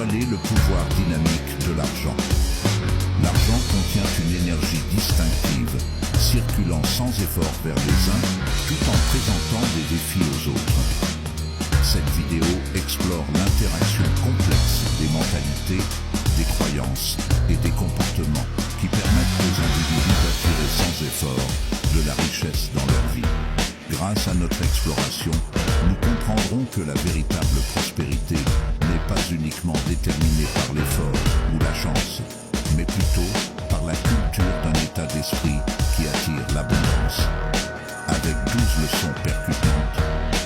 dévoiler le pouvoir dynamique de l'argent. L'argent contient une énergie distinctive, circulant sans effort vers les uns, tout en présentant des défis aux autres. Cette vidéo explore l'interaction complexe des mentalités, des croyances et des comportements qui permettent aux individus d'attirer sans effort de la richesse dans leur vie. Grâce à notre exploration, nous comprendrons que la véritable prospérité n'est pas uniquement déterminée par l'effort ou la chance, mais plutôt par la culture d'un état d'esprit qui attire l'abondance. Avec 12 leçons percutantes,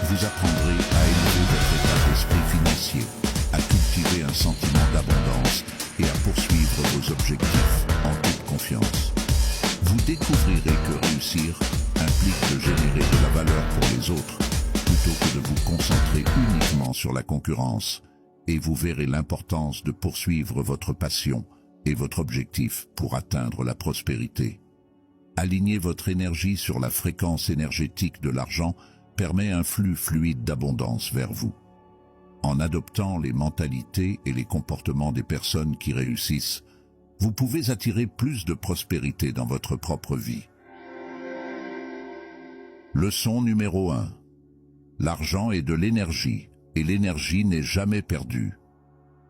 vous apprendrez à élever votre état d'esprit financier, à cultiver un sentiment d'abondance et à poursuivre vos objectifs en toute confiance. Vous découvrirez que réussir implique de générer de la valeur pour les autres, plutôt que de vous concentrer uniquement sur la concurrence, et vous verrez l'importance de poursuivre votre passion et votre objectif pour atteindre la prospérité. Aligner votre énergie sur la fréquence énergétique de l'argent permet un flux fluide d'abondance vers vous. En adoptant les mentalités et les comportements des personnes qui réussissent, vous pouvez attirer plus de prospérité dans votre propre vie. Leçon numéro 1. L'argent est de l'énergie, et l'énergie n'est jamais perdue.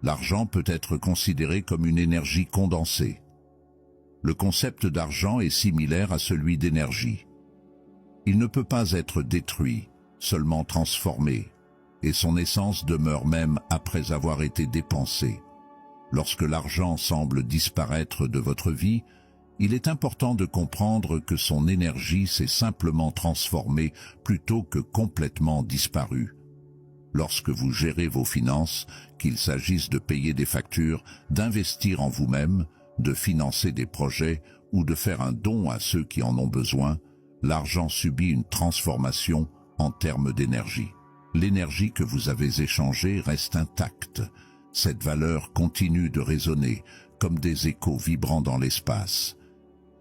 L'argent peut être considéré comme une énergie condensée. Le concept d'argent est similaire à celui d'énergie. Il ne peut pas être détruit, seulement transformé, et son essence demeure même après avoir été dépensé. Lorsque l'argent semble disparaître de votre vie, il est important de comprendre que son énergie s'est simplement transformée plutôt que complètement disparue. Lorsque vous gérez vos finances, qu'il s'agisse de payer des factures, d'investir en vous-même, de financer des projets ou de faire un don à ceux qui en ont besoin, l'argent subit une transformation en termes d'énergie. L'énergie que vous avez échangée reste intacte. Cette valeur continue de résonner comme des échos vibrants dans l'espace.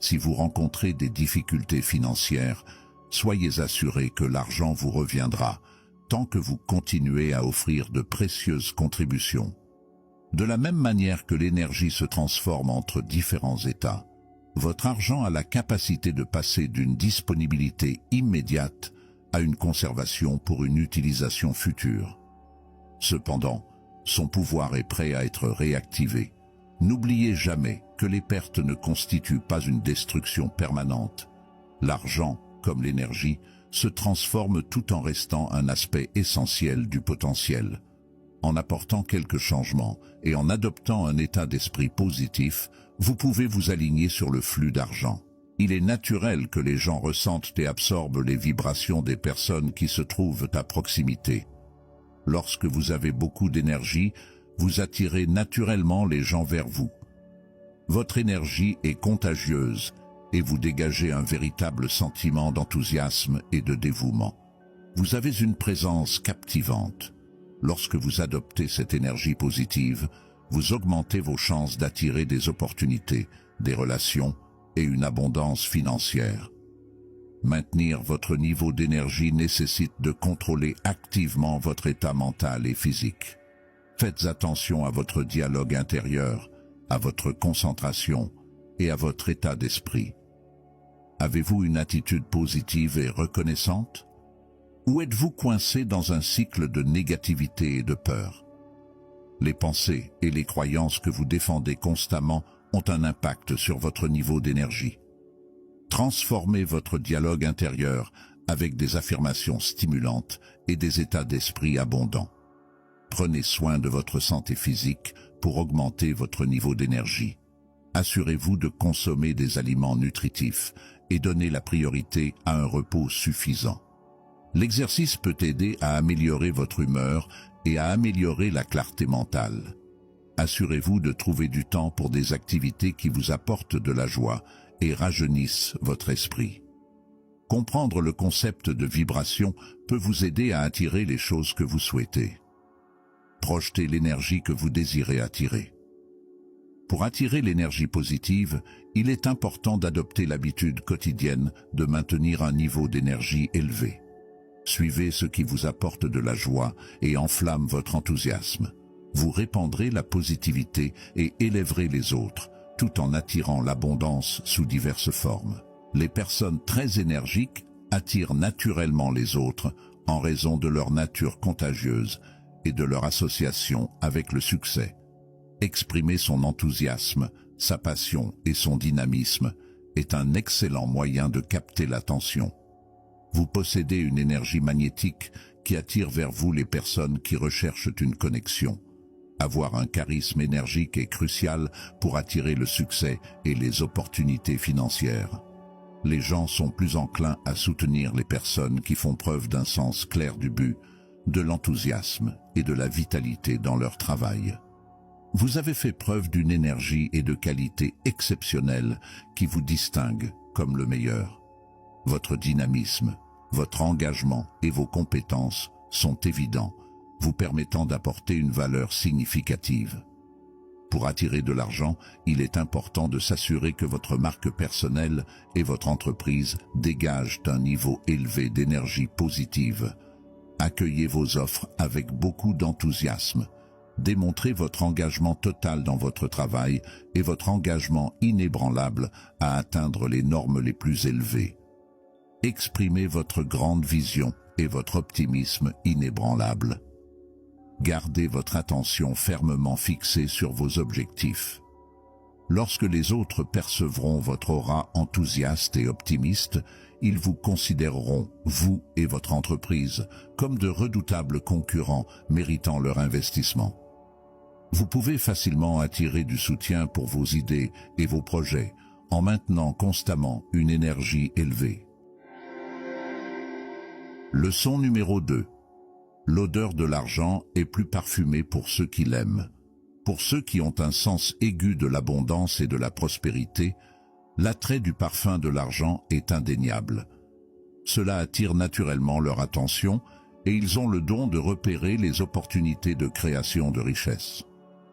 Si vous rencontrez des difficultés financières, soyez assurés que l'argent vous reviendra, tant que vous continuez à offrir de précieuses contributions. De la même manière que l'énergie se transforme entre différents états, votre argent a la capacité de passer d'une disponibilité immédiate à une conservation pour une utilisation future. Cependant, son pouvoir est prêt à être réactivé. N'oubliez jamais que les pertes ne constituent pas une destruction permanente. L'argent, comme l'énergie, se transforme tout en restant un aspect essentiel du potentiel. En apportant quelques changements et en adoptant un état d'esprit positif, vous pouvez vous aligner sur le flux d'argent. Il est naturel que les gens ressentent et absorbent les vibrations des personnes qui se trouvent à proximité. Lorsque vous avez beaucoup d'énergie, vous attirez naturellement les gens vers vous. Votre énergie est contagieuse et vous dégagez un véritable sentiment d'enthousiasme et de dévouement. Vous avez une présence captivante. Lorsque vous adoptez cette énergie positive, vous augmentez vos chances d'attirer des opportunités, des relations et une abondance financière. Maintenir votre niveau d'énergie nécessite de contrôler activement votre état mental et physique. Faites attention à votre dialogue intérieur, à votre concentration et à votre état d'esprit. Avez-vous une attitude positive et reconnaissante? Ou êtes-vous coincé dans un cycle de négativité et de peur? Les pensées et les croyances que vous défendez constamment ont un impact sur votre niveau d'énergie. Transformez votre dialogue intérieur avec des affirmations stimulantes et des états d'esprit abondants. Prenez soin de votre santé physique pour augmenter votre niveau d'énergie. Assurez-vous de consommer des aliments nutritifs et donnez la priorité à un repos suffisant. L'exercice peut aider à améliorer votre humeur et à améliorer la clarté mentale. Assurez-vous de trouver du temps pour des activités qui vous apportent de la joie et rajeunissent votre esprit. Comprendre le concept de vibration peut vous aider à attirer les choses que vous souhaitez. Projetez l'énergie que vous désirez attirer. Pour attirer l'énergie positive, il est important d'adopter l'habitude quotidienne de maintenir un niveau d'énergie élevé. Suivez ce qui vous apporte de la joie et enflamme votre enthousiasme. Vous répandrez la positivité et élèverez les autres, tout en attirant l'abondance sous diverses formes. Les personnes très énergiques attirent naturellement les autres en raison de leur nature contagieuse et de leur association avec le succès. Exprimer son enthousiasme, sa passion et son dynamisme est un excellent moyen de capter l'attention. Vous possédez une énergie magnétique qui attire vers vous les personnes qui recherchent une connexion. Avoir un charisme énergique est crucial pour attirer le succès et les opportunités financières. Les gens sont plus enclins à soutenir les personnes qui font preuve d'un sens clair du but, de l'enthousiasme et de la vitalité dans leur travail. Vous avez fait preuve d'une énergie et de qualité exceptionnelles qui vous distinguent comme le meilleur. Votre dynamisme, votre engagement et vos compétences sont évidents, vous permettant d'apporter une valeur significative. Pour attirer de l'argent, il est important de s'assurer que votre marque personnelle et votre entreprise dégagent un niveau élevé d'énergie positive. Accueillez vos offres avec beaucoup d'enthousiasme. Démontrez votre engagement total dans votre travail et votre engagement inébranlable à atteindre les normes les plus élevées. Exprimez votre grande vision et votre optimisme inébranlable. Gardez votre attention fermement fixée sur vos objectifs. Lorsque les autres percevront votre aura enthousiaste et optimiste, ils vous considéreront, vous et votre entreprise, comme de redoutables concurrents méritant leur investissement. Vous pouvez facilement attirer du soutien pour vos idées et vos projets en maintenant constamment une énergie élevée. Leçon numéro 2. L'odeur de l'argent est plus parfumée pour ceux qui l'aiment. Pour ceux qui ont un sens aigu de l'abondance et de la prospérité, l'attrait du parfum de l'argent est indéniable. Cela attire naturellement leur attention et ils ont le don de repérer les opportunités de création de richesse.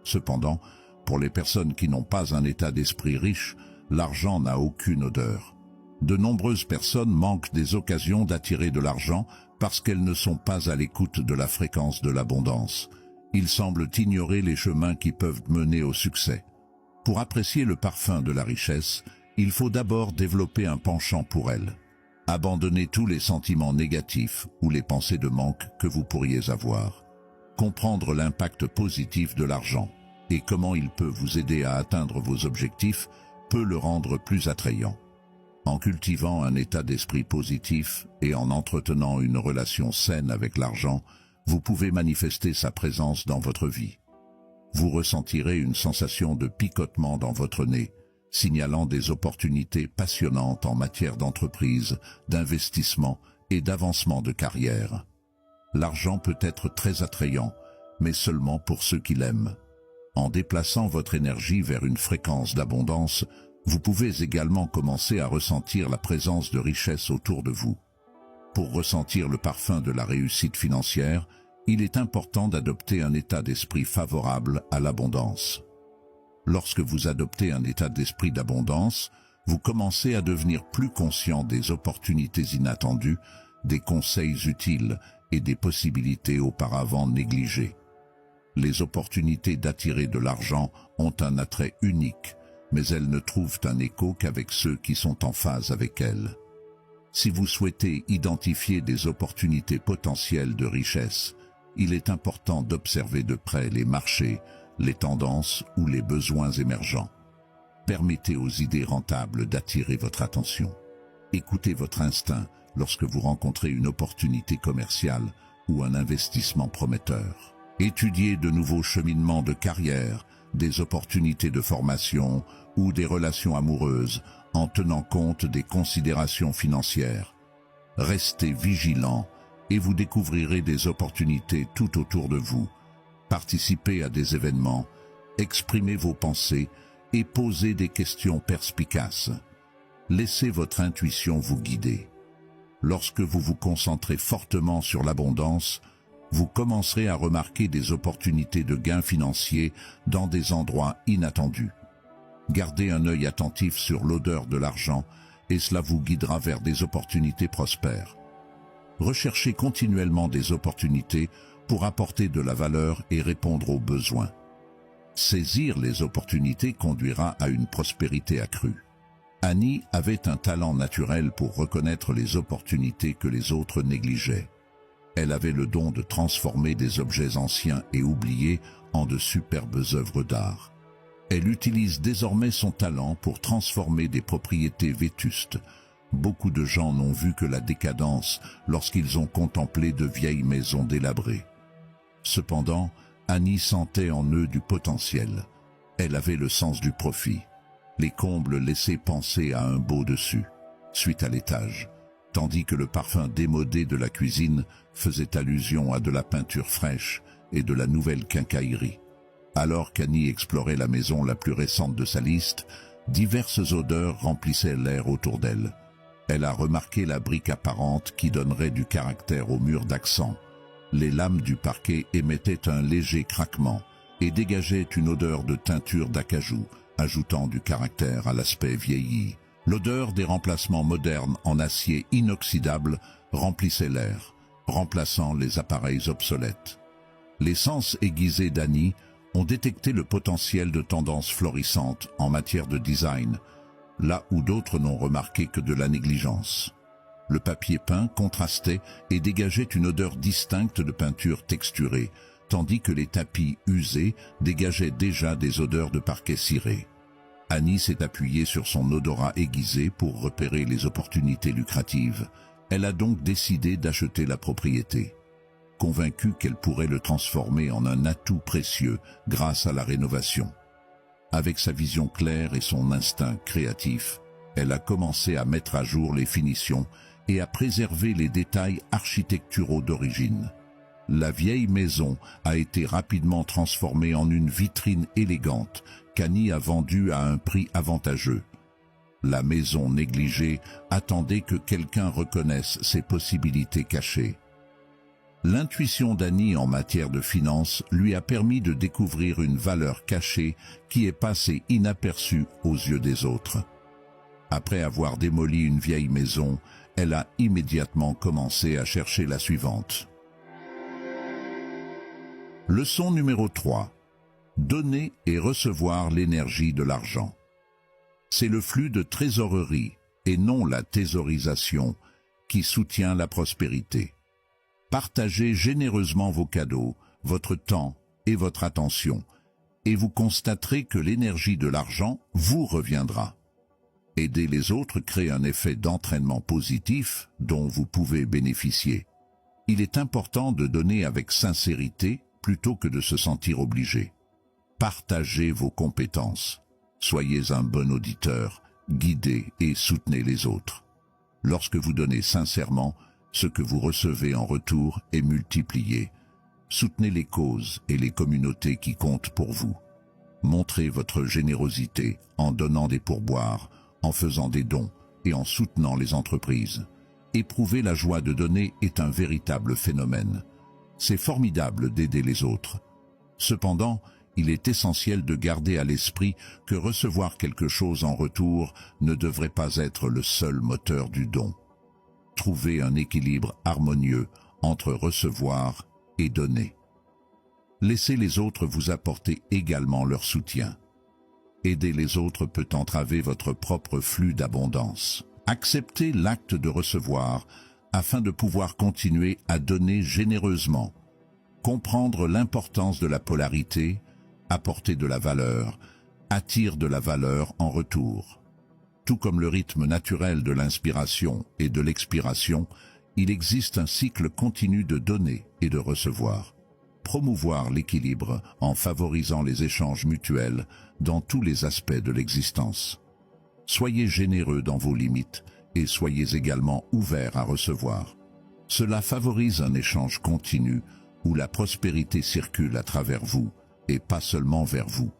Cependant, pour les personnes qui n'ont pas un état d'esprit riche, l'argent n'a aucune odeur. De nombreuses personnes manquent des occasions d'attirer de l'argent parce qu'elles ne sont pas à l'écoute de la fréquence de l'abondance. Ils semblent ignorer les chemins qui peuvent mener au succès. Pour apprécier le parfum de la richesse, il faut d'abord développer un penchant pour elle. Abandonnez tous les sentiments négatifs ou les pensées de manque que vous pourriez avoir. Comprendre l'impact positif de l'argent et comment il peut vous aider à atteindre vos objectifs peut le rendre plus attrayant. En cultivant un état d'esprit positif et en entretenant une relation saine avec l'argent, vous pouvez manifester sa présence dans votre vie. Vous ressentirez une sensation de picotement dans votre nez, signalant des opportunités passionnantes en matière d'entreprise, d'investissement et d'avancement de carrière. L'argent peut être très attrayant, mais seulement pour ceux qui l'aiment. En déplaçant votre énergie vers une fréquence d'abondance, vous pouvez également commencer à ressentir la présence de richesse autour de vous. Pour ressentir le parfum de la réussite financière, il est important d'adopter un état d'esprit favorable à l'abondance. Lorsque vous adoptez un état d'esprit d'abondance, vous commencez à devenir plus conscient des opportunités inattendues, des conseils utiles et des possibilités auparavant négligées. Les opportunités d'attirer de l'argent ont un attrait unique, mais elles ne trouvent un écho qu'avec ceux qui sont en phase avec elles. Si vous souhaitez identifier des opportunités potentielles de richesse, il est important d'observer de près les marchés, les tendances ou les besoins émergents. Permettez aux idées rentables d'attirer votre attention. Écoutez votre instinct lorsque vous rencontrez une opportunité commerciale ou un investissement prometteur. Étudiez de nouveaux cheminements de carrière, des opportunités de formation ou des relations amoureuses en tenant compte des considérations financières. Restez vigilant et vous découvrirez des opportunités tout autour de vous. Participez à des événements, exprimez vos pensées et posez des questions perspicaces. Laissez votre intuition vous guider. Lorsque vous vous concentrez fortement sur l'abondance, vous commencerez à remarquer des opportunités de gains financiers dans des endroits inattendus. Gardez un œil attentif sur l'odeur de l'argent et cela vous guidera vers des opportunités prospères. Recherchez continuellement des opportunités pour apporter de la valeur et répondre aux besoins. Saisir les opportunités conduira à une prospérité accrue. Annie avait un talent naturel pour reconnaître les opportunités que les autres négligeaient. Elle avait le don de transformer des objets anciens et oubliés en de superbes œuvres d'art. Elle utilise désormais son talent pour transformer des propriétés vétustes. Beaucoup de gens n'ont vu que la décadence lorsqu'ils ont contemplé de vieilles maisons délabrées. Cependant, Annie sentait en eux du potentiel. Elle avait le sens du profit. Les combles laissaient penser à un beau dessus, suite à l'étage, tandis que le parfum démodé de la cuisine faisait allusion à de la peinture fraîche et de la nouvelle quincaillerie. Alors qu'Annie explorait la maison la plus récente de sa liste, diverses odeurs remplissaient l'air autour d'elle. Elle a remarqué la brique apparente qui donnerait du caractère au mur d'accent. Les lames du parquet émettaient un léger craquement et dégageaient une odeur de teinture d'acajou, ajoutant du caractère à l'aspect vieilli. L'odeur des remplacements modernes en acier inoxydable remplissait l'air, remplaçant les appareils obsolètes. Les sens aiguisés d'Annie ont détecté le potentiel de tendances florissantes en matière de design, là où d'autres n'ont remarqué que de la négligence. Le papier peint contrastait et dégageait une odeur distincte de peinture texturée, tandis que les tapis usés dégageaient déjà des odeurs de parquet ciré. Annie s'est appuyée sur son odorat aiguisé pour repérer les opportunités lucratives. Elle a donc décidé d'acheter la propriété, convaincue qu'elle pourrait le transformer en un atout précieux grâce à la rénovation. Avec sa vision claire et son instinct créatif, elle a commencé à mettre à jour les finitions et à préserver les détails architecturaux d'origine. La vieille maison a été rapidement transformée en une vitrine élégante qu'Annie a vendue à un prix avantageux. La maison négligée attendait que quelqu'un reconnaisse ses possibilités cachées. L'intuition d'Annie en matière de finances lui a permis de découvrir une valeur cachée qui est passée inaperçue aux yeux des autres. Après avoir démoli une vieille maison, elle a immédiatement commencé à chercher la suivante. Leçon numéro 3. Donner et recevoir l'énergie de l'argent. C'est le flux de trésorerie, et non la thésaurisation, qui soutient la prospérité. Partagez généreusement vos cadeaux, votre temps et votre attention, et vous constaterez que l'énergie de l'argent vous reviendra. Aider les autres crée un effet d'entraînement positif dont vous pouvez bénéficier. Il est important de donner avec sincérité plutôt que de se sentir obligé. Partagez vos compétences. Soyez un bon auditeur, guidez et soutenez les autres. Lorsque vous donnez sincèrement, ce que vous recevez en retour est multiplié. Soutenez les causes et les communautés qui comptent pour vous. Montrez votre générosité en donnant des pourboires, en faisant des dons et en soutenant les entreprises. Éprouver la joie de donner est un véritable phénomène. C'est formidable d'aider les autres. Cependant, il est essentiel de garder à l'esprit que recevoir quelque chose en retour ne devrait pas être le seul moteur du don. Trouvez un équilibre harmonieux entre recevoir et donner. Laissez les autres vous apporter également leur soutien. Aider les autres peut entraver votre propre flux d'abondance. Acceptez l'acte de recevoir afin de pouvoir continuer à donner généreusement. Comprendre l'importance de la polarité, apporter de la valeur, attire de la valeur en retour. Tout comme le rythme naturel de l'inspiration et de l'expiration, il existe un cycle continu de donner et de recevoir. Promouvoir l'équilibre en favorisant les échanges mutuels dans tous les aspects de l'existence. Soyez généreux dans vos limites et soyez également ouverts à recevoir. Cela favorise un échange continu où la prospérité circule à travers vous et pas seulement vers vous.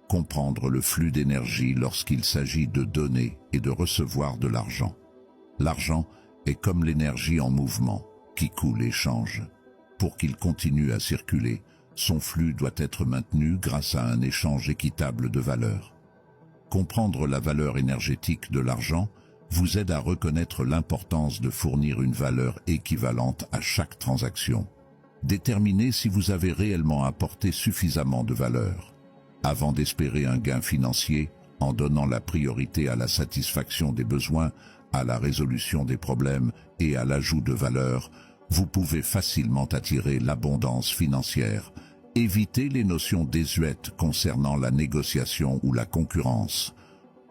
Comprendre le flux d'énergie lorsqu'il s'agit de donner et de recevoir de l'argent. L'argent est comme l'énergie en mouvement qui coule et change. Pour qu'il continue à circuler, son flux doit être maintenu grâce à un échange équitable de valeurs. Comprendre la valeur énergétique de l'argent vous aide à reconnaître l'importance de fournir une valeur équivalente à chaque transaction. Déterminez si vous avez réellement apporté suffisamment de valeur. Avant d'espérer un gain financier, en donnant la priorité à la satisfaction des besoins, à la résolution des problèmes et à l'ajout de valeur, vous pouvez facilement attirer l'abondance financière. Évitez les notions désuètes concernant la négociation ou la concurrence.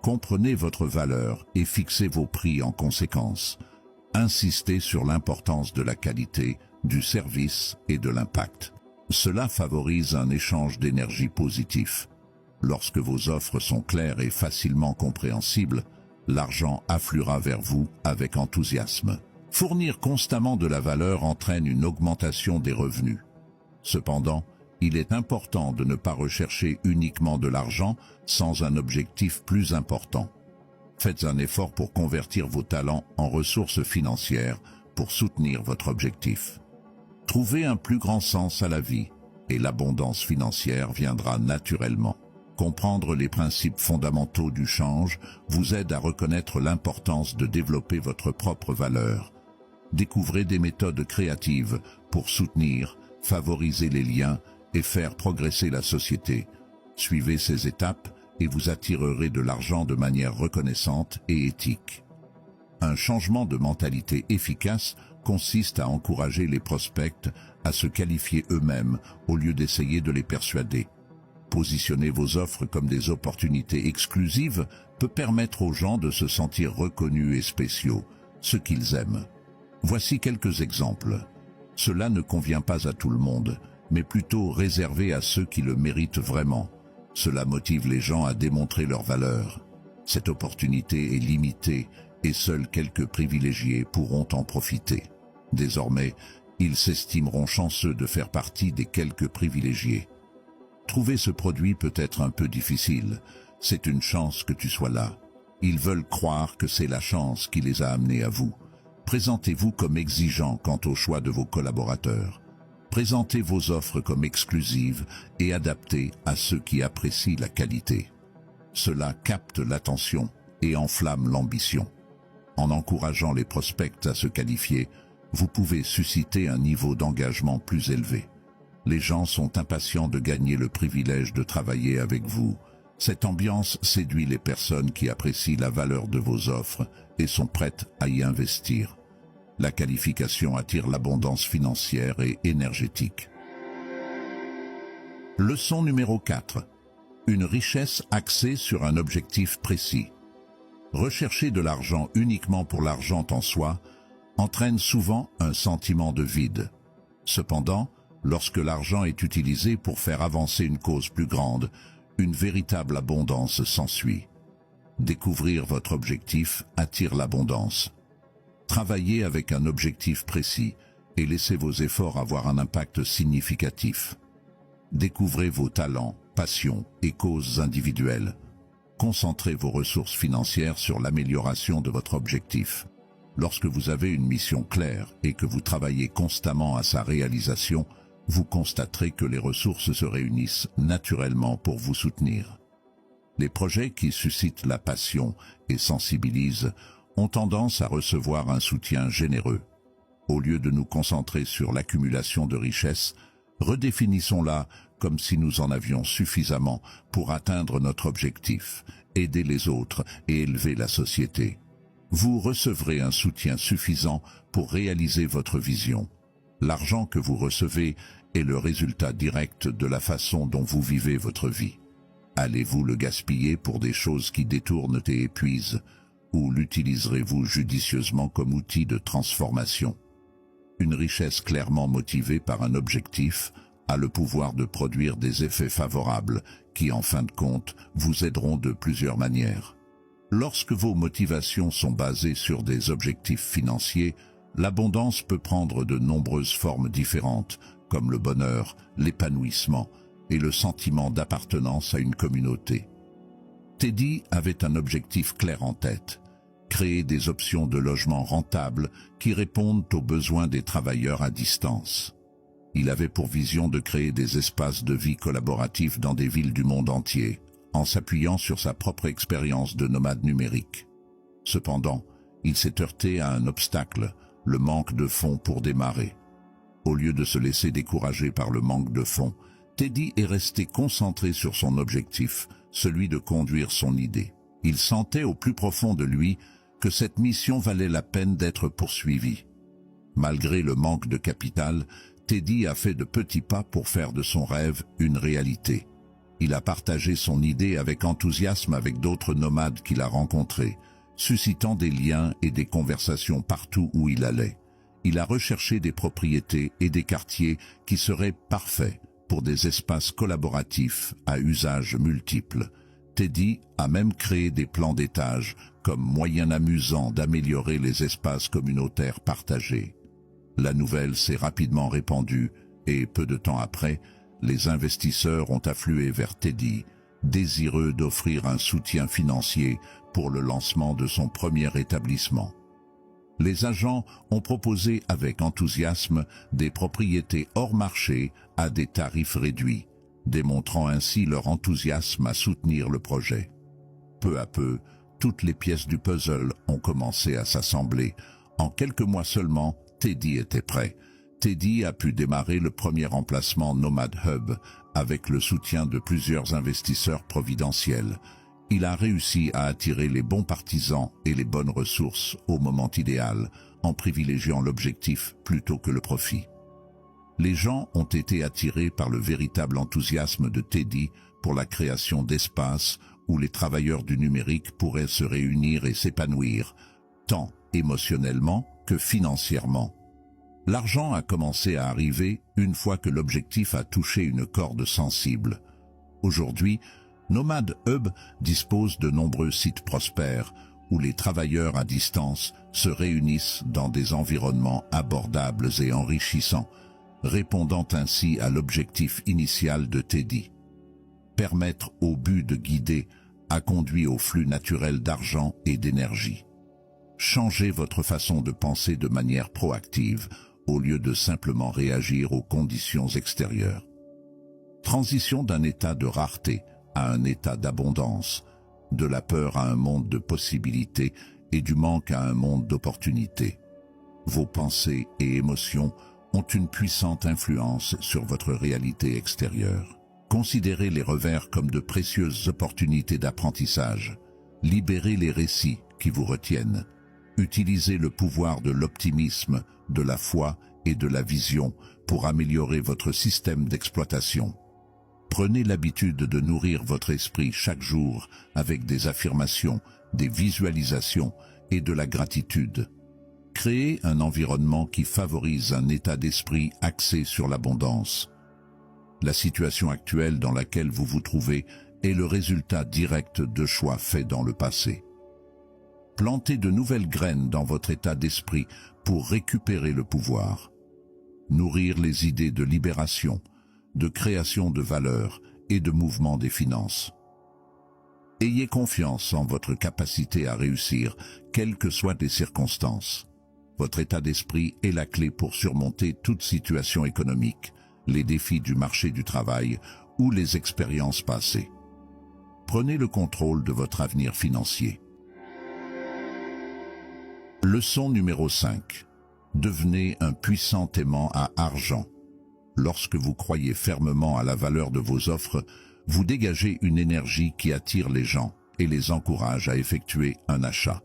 Comprenez votre valeur et fixez vos prix en conséquence. Insistez sur l'importance de la qualité, du service et de l'impact. Cela favorise un échange d'énergie positif. Lorsque vos offres sont claires et facilement compréhensibles, l'argent affluera vers vous avec enthousiasme. Fournir constamment de la valeur entraîne une augmentation des revenus. Cependant, il est important de ne pas rechercher uniquement de l'argent sans un objectif plus important. Faites un effort pour convertir vos talents en ressources financières pour soutenir votre objectif. Trouvez un plus grand sens à la vie et l'abondance financière viendra naturellement. Comprendre les principes fondamentaux du change vous aide à reconnaître l'importance de développer votre propre valeur. Découvrez des méthodes créatives pour soutenir, favoriser les liens et faire progresser la société. Suivez ces étapes et vous attirerez de l'argent de manière reconnaissante et éthique. Un changement de mentalité efficace consiste à encourager les prospects à se qualifier eux-mêmes au lieu d'essayer de les persuader. Positionner vos offres comme des opportunités exclusives peut permettre aux gens de se sentir reconnus et spéciaux, ce qu'ils aiment. Voici quelques exemples. Cela ne convient pas à tout le monde, mais plutôt réservé à ceux qui le méritent vraiment. Cela motive les gens à démontrer leur valeur. Cette opportunité est limitée et seuls quelques privilégiés pourront en profiter. Désormais, ils s'estimeront chanceux de faire partie des quelques privilégiés. Trouver ce produit peut être un peu difficile. C'est une chance que tu sois là. Ils veulent croire que c'est la chance qui les a amenés à vous. Présentez-vous comme exigeant quant au choix de vos collaborateurs. Présentez vos offres comme exclusives et adaptées à ceux qui apprécient la qualité. Cela capte l'attention et enflamme l'ambition. En encourageant les prospects à se qualifier, vous pouvez susciter un niveau d'engagement plus élevé. Les gens sont impatients de gagner le privilège de travailler avec vous. Cette ambiance séduit les personnes qui apprécient la valeur de vos offres et sont prêtes à y investir. La qualification attire l'abondance financière et énergétique. Leçon numéro 4. Une richesse axée sur un objectif précis. Rechercher de l'argent uniquement pour l'argent en soi entraîne souvent un sentiment de vide. Cependant, lorsque l'argent est utilisé pour faire avancer une cause plus grande, une véritable abondance s'ensuit. Découvrir votre objectif attire l'abondance. Travaillez avec un objectif précis et laissez vos efforts avoir un impact significatif. Découvrez vos talents, passions et causes individuelles. Concentrez vos ressources financières sur l'amélioration de votre objectif. Lorsque vous avez une mission claire et que vous travaillez constamment à sa réalisation, vous constaterez que les ressources se réunissent naturellement pour vous soutenir. Les projets qui suscitent la passion et sensibilisent ont tendance à recevoir un soutien généreux. Au lieu de nous concentrer sur l'accumulation de richesses, redéfinissons-la comme si nous en avions suffisamment pour atteindre notre objectif, aider les autres et élever la société. Vous recevrez un soutien suffisant pour réaliser votre vision. L'argent que vous recevez est le résultat direct de la façon dont vous vivez votre vie. Allez-vous le gaspiller pour des choses qui détournent et épuisent, ou l'utiliserez-vous judicieusement comme outil de transformation? Une richesse clairement motivée par un objectif a le pouvoir de produire des effets favorables qui, en fin de compte, vous aideront de plusieurs manières. Lorsque vos motivations sont basées sur des objectifs financiers, l'abondance peut prendre de nombreuses formes différentes, comme le bonheur, l'épanouissement et le sentiment d'appartenance à une communauté. Teddy avait un objectif clair en tête: créer des options de logement rentables qui répondent aux besoins des travailleurs à distance. Il avait pour vision de créer des espaces de vie collaboratifs dans des villes du monde entier, en s'appuyant sur sa propre expérience de nomade numérique. Cependant, il s'est heurté à un obstacle, le manque de fonds pour démarrer. Au lieu de se laisser décourager par le manque de fonds, Teddy est resté concentré sur son objectif, celui de conduire son idée. Il sentait au plus profond de lui que cette mission valait la peine d'être poursuivie. Malgré le manque de capital, Teddy a fait de petits pas pour faire de son rêve une réalité. Il a partagé son idée avec enthousiasme avec d'autres nomades qu'il a rencontrés, suscitant des liens et des conversations partout où il allait. Il a recherché des propriétés et des quartiers qui seraient parfaits pour des espaces collaboratifs à usage multiple. Teddy a même créé des plans d'étage comme moyen amusant d'améliorer les espaces communautaires partagés. La nouvelle s'est rapidement répandue et, peu de temps après, les investisseurs ont afflué vers Teddy, désireux d'offrir un soutien financier pour le lancement de son premier établissement. Les agents ont proposé avec enthousiasme des propriétés hors marché à des tarifs réduits, démontrant ainsi leur enthousiasme à soutenir le projet. Peu à peu, toutes les pièces du puzzle ont commencé à s'assembler. En quelques mois seulement, Teddy était prêt. Teddy a pu démarrer le premier emplacement Nomad Hub avec le soutien de plusieurs investisseurs providentiels. Il a réussi à attirer les bons partisans et les bonnes ressources au moment idéal, en privilégiant l'objectif plutôt que le profit. Les gens ont été attirés par le véritable enthousiasme de Teddy pour la création d'espaces où les travailleurs du numérique pourraient se réunir et s'épanouir, tant émotionnellement que financièrement. L'argent a commencé à arriver une fois que l'objectif a touché une corde sensible. Aujourd'hui, Nomad Hub dispose de nombreux sites prospères où les travailleurs à distance se réunissent dans des environnements abordables et enrichissants, répondant ainsi à l'objectif initial de Teddy. Permettre au but de guider a conduit au flux naturel d'argent et d'énergie. Changez votre façon de penser de manière proactive au lieu de simplement réagir aux conditions extérieures. Transition d'un état de rareté à un état d'abondance, de la peur à un monde de possibilités et du manque à un monde d'opportunités. Vos pensées et émotions ont une puissante influence sur votre réalité extérieure. Considérez les revers comme de précieuses opportunités d'apprentissage. Libérez les récits qui vous retiennent. Utilisez le pouvoir de l'optimisme, de la foi et de la vision pour améliorer votre système d'exploitation. Prenez l'habitude de nourrir votre esprit chaque jour avec des affirmations, des visualisations et de la gratitude. Créez un environnement qui favorise un état d'esprit axé sur l'abondance. La situation actuelle dans laquelle vous vous trouvez est le résultat direct de choix faits dans le passé. Plantez de nouvelles graines dans votre état d'esprit pour récupérer le pouvoir. Nourrir les idées de libération, de création de valeur et de mouvement des finances. Ayez confiance en votre capacité à réussir, quelles que soient les circonstances. Votre état d'esprit est la clé pour surmonter toute situation économique, les défis du marché du travail ou les expériences passées. Prenez le contrôle de votre avenir financier. Leçon numéro 5. Devenez un puissant aimant à argent. Lorsque vous croyez fermement à la valeur de vos offres, vous dégagez une énergie qui attire les gens et les encourage à effectuer un achat.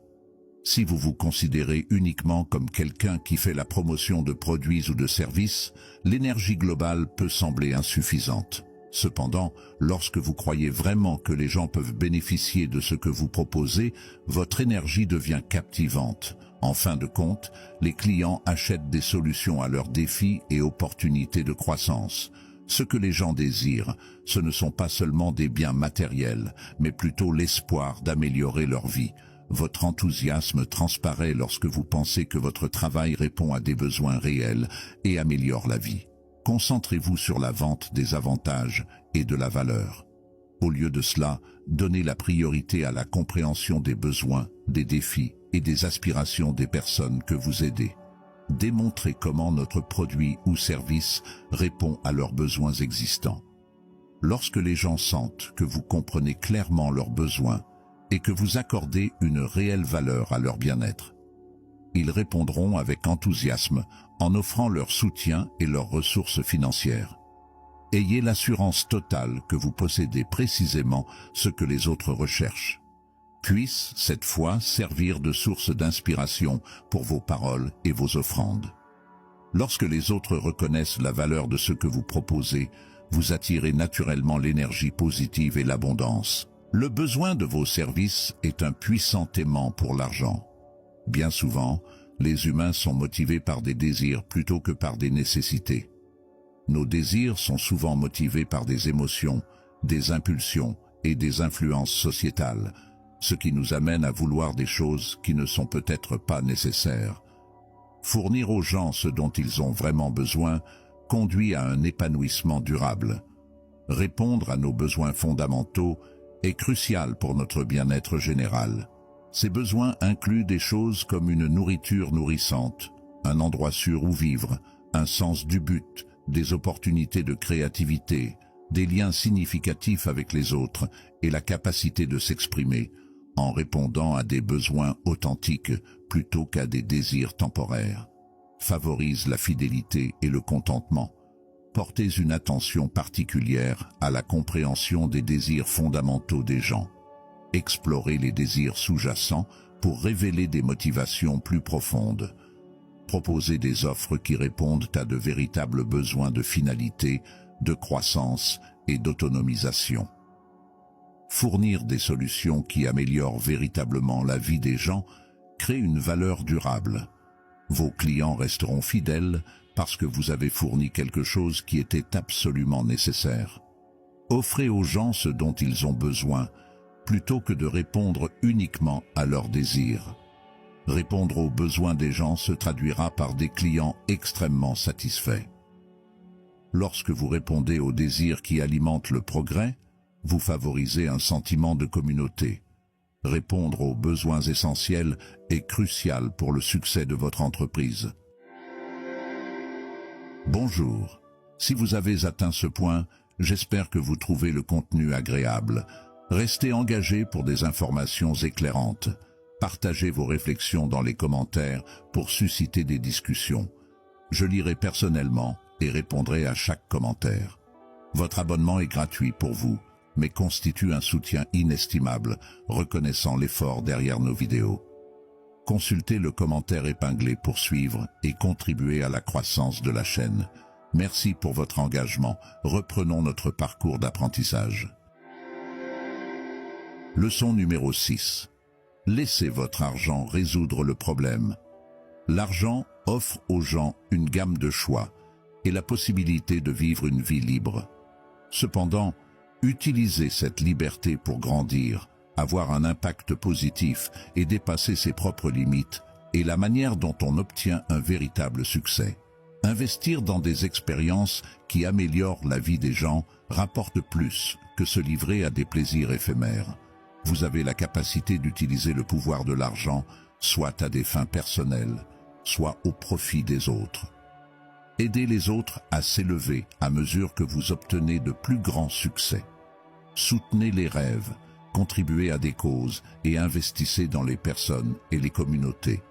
Si vous vous considérez uniquement comme quelqu'un qui fait la promotion de produits ou de services, l'énergie globale peut sembler insuffisante. Cependant, lorsque vous croyez vraiment que les gens peuvent bénéficier de ce que vous proposez, votre énergie devient captivante. En fin de compte, les clients achètent des solutions à leurs défis et opportunités de croissance. Ce que les gens désirent, ce ne sont pas seulement des biens matériels, mais plutôt l'espoir d'améliorer leur vie. Votre enthousiasme transparaît lorsque vous pensez que votre travail répond à des besoins réels et améliore la vie. Concentrez-vous sur la vente des avantages et de la valeur. Au lieu de cela, donnez la priorité à la compréhension des besoins, des défis et des aspirations des personnes que vous aidez. Démontrez comment notre produit ou service répond à leurs besoins existants. Lorsque les gens sentent que vous comprenez clairement leurs besoins et que vous accordez une réelle valeur à leur bien-être, ils répondront avec enthousiasme en offrant leur soutien et leurs ressources financières. Ayez l'assurance totale que vous possédez précisément ce que les autres recherchent. Puisse, cette fois, servir de source d'inspiration pour vos paroles et vos offrandes. Lorsque les autres reconnaissent la valeur de ce que vous proposez, vous attirez naturellement l'énergie positive et l'abondance. Le besoin de vos services est un puissant aimant pour l'argent. Bien souvent, les humains sont motivés par des désirs plutôt que par des nécessités. Nos désirs sont souvent motivés par des émotions, des impulsions et des influences sociétales, ce qui nous amène à vouloir des choses qui ne sont peut-être pas nécessaires. Fournir aux gens ce dont ils ont vraiment besoin conduit à un épanouissement durable. Répondre à nos besoins fondamentaux est crucial pour notre bien-être général. Ces besoins incluent des choses comme une nourriture nourrissante, un endroit sûr où vivre, un sens du but, des opportunités de créativité, des liens significatifs avec les autres et la capacité de s'exprimer, en répondant à des besoins authentiques plutôt qu'à des désirs temporaires. Favorise la fidélité et le contentement. Portez une attention particulière à la compréhension des désirs fondamentaux des gens. Explorez les désirs sous-jacents pour révéler des motivations plus profondes. Proposez des offres qui répondent à de véritables besoins de finalité, de croissance et d'autonomisation. Fournir des solutions qui améliorent véritablement la vie des gens crée une valeur durable. Vos clients resteront fidèles parce que vous avez fourni quelque chose qui était absolument nécessaire. Offrez aux gens ce dont ils ont besoin, plutôt que de répondre uniquement à leurs désirs. Répondre aux besoins des gens se traduira par des clients extrêmement satisfaits. Lorsque vous répondez aux désirs qui alimentent le progrès, vous favorisez un sentiment de communauté. Répondre aux besoins essentiels est crucial pour le succès de votre entreprise. Bonjour. Si vous avez atteint ce point, j'espère que vous trouvez le contenu agréable. Restez engagés pour des informations éclairantes. Partagez vos réflexions dans les commentaires pour susciter des discussions. Je lirai personnellement et répondrai à chaque commentaire. Votre abonnement est gratuit pour vous, mais constitue un soutien inestimable, reconnaissant l'effort derrière nos vidéos. Consultez le commentaire épinglé pour suivre et contribuer à la croissance de la chaîne. Merci pour votre engagement. Reprenons notre parcours d'apprentissage. Leçon numéro 6. Laissez votre argent résoudre le problème. L'argent offre aux gens une gamme de choix et la possibilité de vivre une vie libre. Cependant, utilisez cette liberté pour grandir, avoir un impact positif et dépasser ses propres limites est la manière dont on obtient un véritable succès. Investir dans des expériences qui améliorent la vie des gens rapporte plus que se livrer à des plaisirs éphémères. Vous avez la capacité d'utiliser le pouvoir de l'argent, soit à des fins personnelles, soit au profit des autres. Aidez les autres à s'élever à mesure que vous obtenez de plus grands succès. Soutenez les rêves, contribuez à des causes et investissez dans les personnes et les communautés.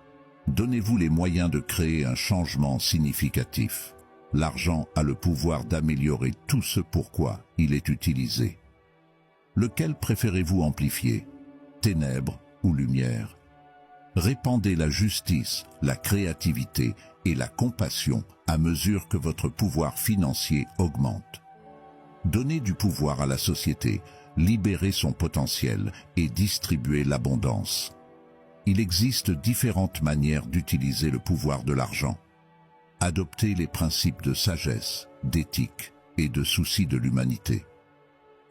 Donnez-vous les moyens de créer un changement significatif. L'argent a le pouvoir d'améliorer tout ce pourquoi il est utilisé. Lequel préférez-vous amplifier, ténèbres ou lumière? Répandez la justice, la créativité et la compassion à mesure que votre pouvoir financier augmente. Donnez du pouvoir à la société, libérez son potentiel et distribuez l'abondance. Il existe différentes manières d'utiliser le pouvoir de l'argent. Adoptez les principes de sagesse, d'éthique et de souci de l'humanité.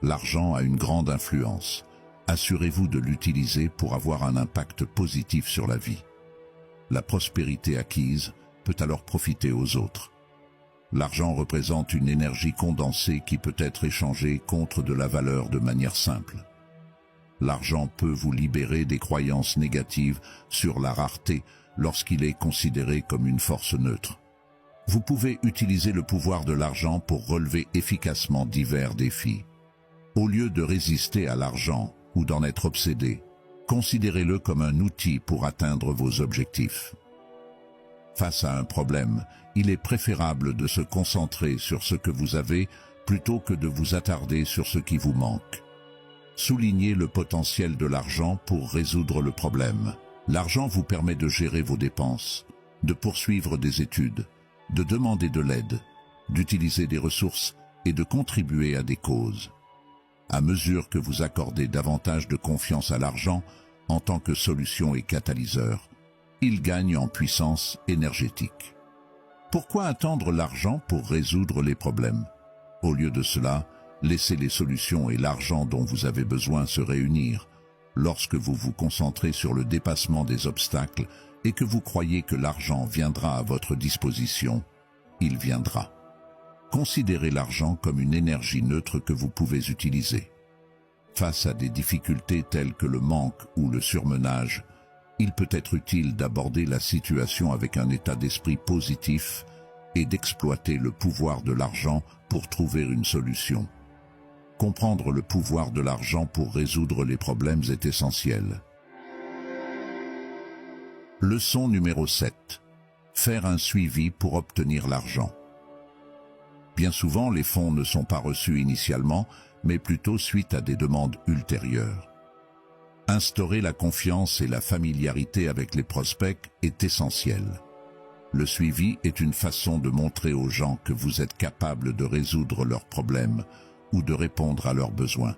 L'argent a une grande influence. Assurez-vous de l'utiliser pour avoir un impact positif sur la vie. La prospérité acquise peut alors profiter aux autres. L'argent représente une énergie condensée qui peut être échangée contre de la valeur de manière simple. L'argent peut vous libérer des croyances négatives sur la rareté lorsqu'il est considéré comme une force neutre. Vous pouvez utiliser le pouvoir de l'argent pour relever efficacement divers défis. Au lieu de résister à l'argent ou d'en être obsédé, considérez-le comme un outil pour atteindre vos objectifs. Face à un problème, il est préférable de se concentrer sur ce que vous avez plutôt que de vous attarder sur ce qui vous manque. Soulignez le potentiel de l'argent pour résoudre le problème. L'argent vous permet de gérer vos dépenses, de poursuivre des études, de demander de l'aide, d'utiliser des ressources et de contribuer à des causes. À mesure que vous accordez davantage de confiance à l'argent en tant que solution et catalyseur, il gagne en puissance énergétique. Pourquoi attendre l'argent pour résoudre les problèmes? Au lieu de cela, laissez les solutions et l'argent dont vous avez besoin se réunir. Lorsque vous vous concentrez sur le dépassement des obstacles et que vous croyez que l'argent viendra à votre disposition, il viendra. Considérez l'argent comme une énergie neutre que vous pouvez utiliser. Face à des difficultés telles que le manque ou le surmenage, il peut être utile d'aborder la situation avec un état d'esprit positif et d'exploiter le pouvoir de l'argent pour trouver une solution. Comprendre le pouvoir de l'argent pour résoudre les problèmes est essentiel. Leçon numéro 7. Faire un suivi pour obtenir l'argent. Bien souvent, les fonds ne sont pas reçus initialement, mais plutôt suite à des demandes ultérieures. Instaurer la confiance et la familiarité avec les prospects est essentiel. Le suivi est une façon de montrer aux gens que vous êtes capable de résoudre leurs problèmes ou de répondre à leurs besoins.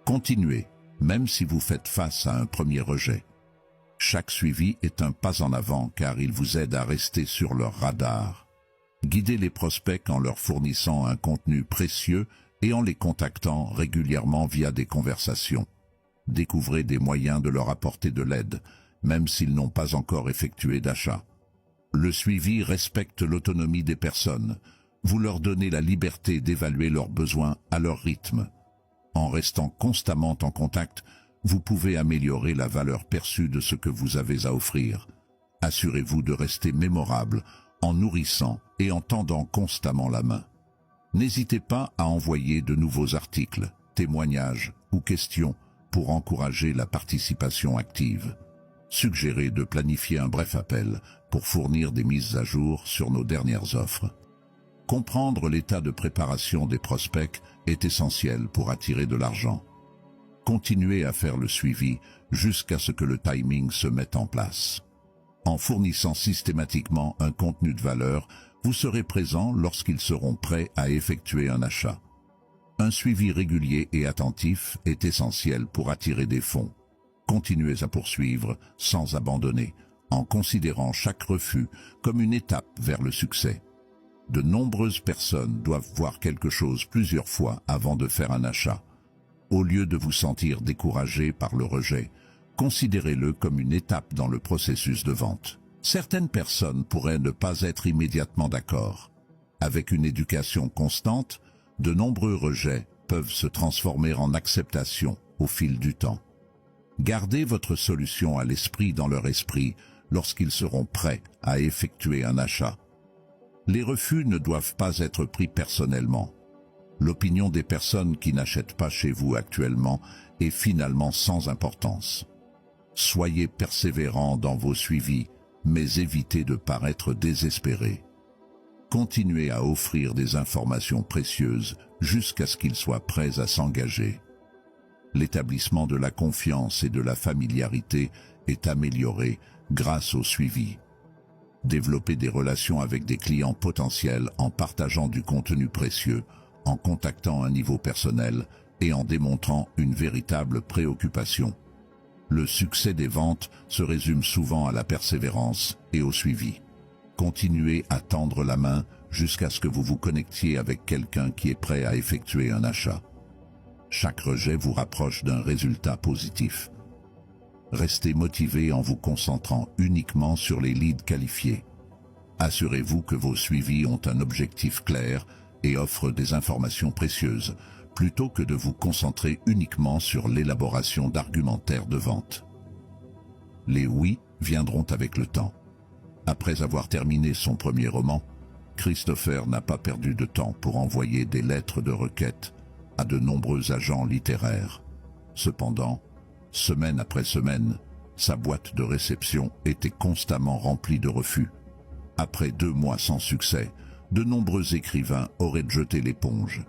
Continuez, même si vous faites face à un premier rejet. Chaque suivi est un pas en avant car il vous aide à rester sur leur radar. Guidez les prospects en leur fournissant un contenu précieux et en les contactant régulièrement via des conversations. Découvrez des moyens de leur apporter de l'aide, même s'ils n'ont pas encore effectué d'achat. Le suivi respecte l'autonomie des personnes. Vous leur donnez la liberté d'évaluer leurs besoins à leur rythme. En restant constamment en contact, vous pouvez améliorer la valeur perçue de ce que vous avez à offrir. Assurez-vous de rester mémorable en nourrissant et en tendant constamment la main. N'hésitez pas à envoyer de nouveaux articles, témoignages ou questions pour encourager la participation active. Suggérez de planifier un bref appel pour fournir des mises à jour sur nos dernières offres. Comprendre l'état de préparation des prospects est essentiel pour attirer de l'argent. Continuez à faire le suivi jusqu'à ce que le timing se mette en place. En fournissant systématiquement un contenu de valeur, vous serez présent lorsqu'ils seront prêts à effectuer un achat. Un suivi régulier et attentif est essentiel pour attirer des fonds. Continuez à poursuivre sans abandonner, en considérant chaque refus comme une étape vers le succès. De nombreuses personnes doivent voir quelque chose plusieurs fois avant de faire un achat. Au lieu de vous sentir découragé par le rejet, considérez-le comme une étape dans le processus de vente. Certaines personnes pourraient ne pas être immédiatement d'accord. Avec une éducation constante, de nombreux rejets peuvent se transformer en acceptation au fil du temps. Gardez votre solution à l'esprit dans leur esprit lorsqu'ils seront prêts à effectuer un achat. Les refus ne doivent pas être pris personnellement. L'opinion des personnes qui n'achètent pas chez vous actuellement est finalement sans importance. Soyez persévérants dans vos suivis, mais évitez de paraître désespérés. Continuez à offrir des informations précieuses jusqu'à ce qu'ils soient prêts à s'engager. L'établissement de la confiance et de la familiarité est amélioré grâce au suivi. Développez des relations avec des clients potentiels en partageant du contenu précieux, en contactant un niveau personnel et en démontrant une véritable préoccupation. Le succès des ventes se résume souvent à la persévérance et au suivi. Continuez à tendre la main jusqu'à ce que vous vous connectiez avec quelqu'un qui est prêt à effectuer un achat. Chaque rejet vous rapproche d'un résultat positif. Restez motivé en vous concentrant uniquement sur les leads qualifiés. Assurez-vous que vos suivis ont un objectif clair et offrent des informations précieuses, plutôt que de vous concentrer uniquement sur l'élaboration d'argumentaires de vente. Les oui viendront avec le temps. Après avoir terminé son premier roman, Christopher n'a pas perdu de temps pour envoyer des lettres de requête à de nombreux agents littéraires. Cependant, semaine après semaine, sa boîte de réception était constamment remplie de refus. Après 2 mois sans succès, de nombreux écrivains auraient jeté l'éponge.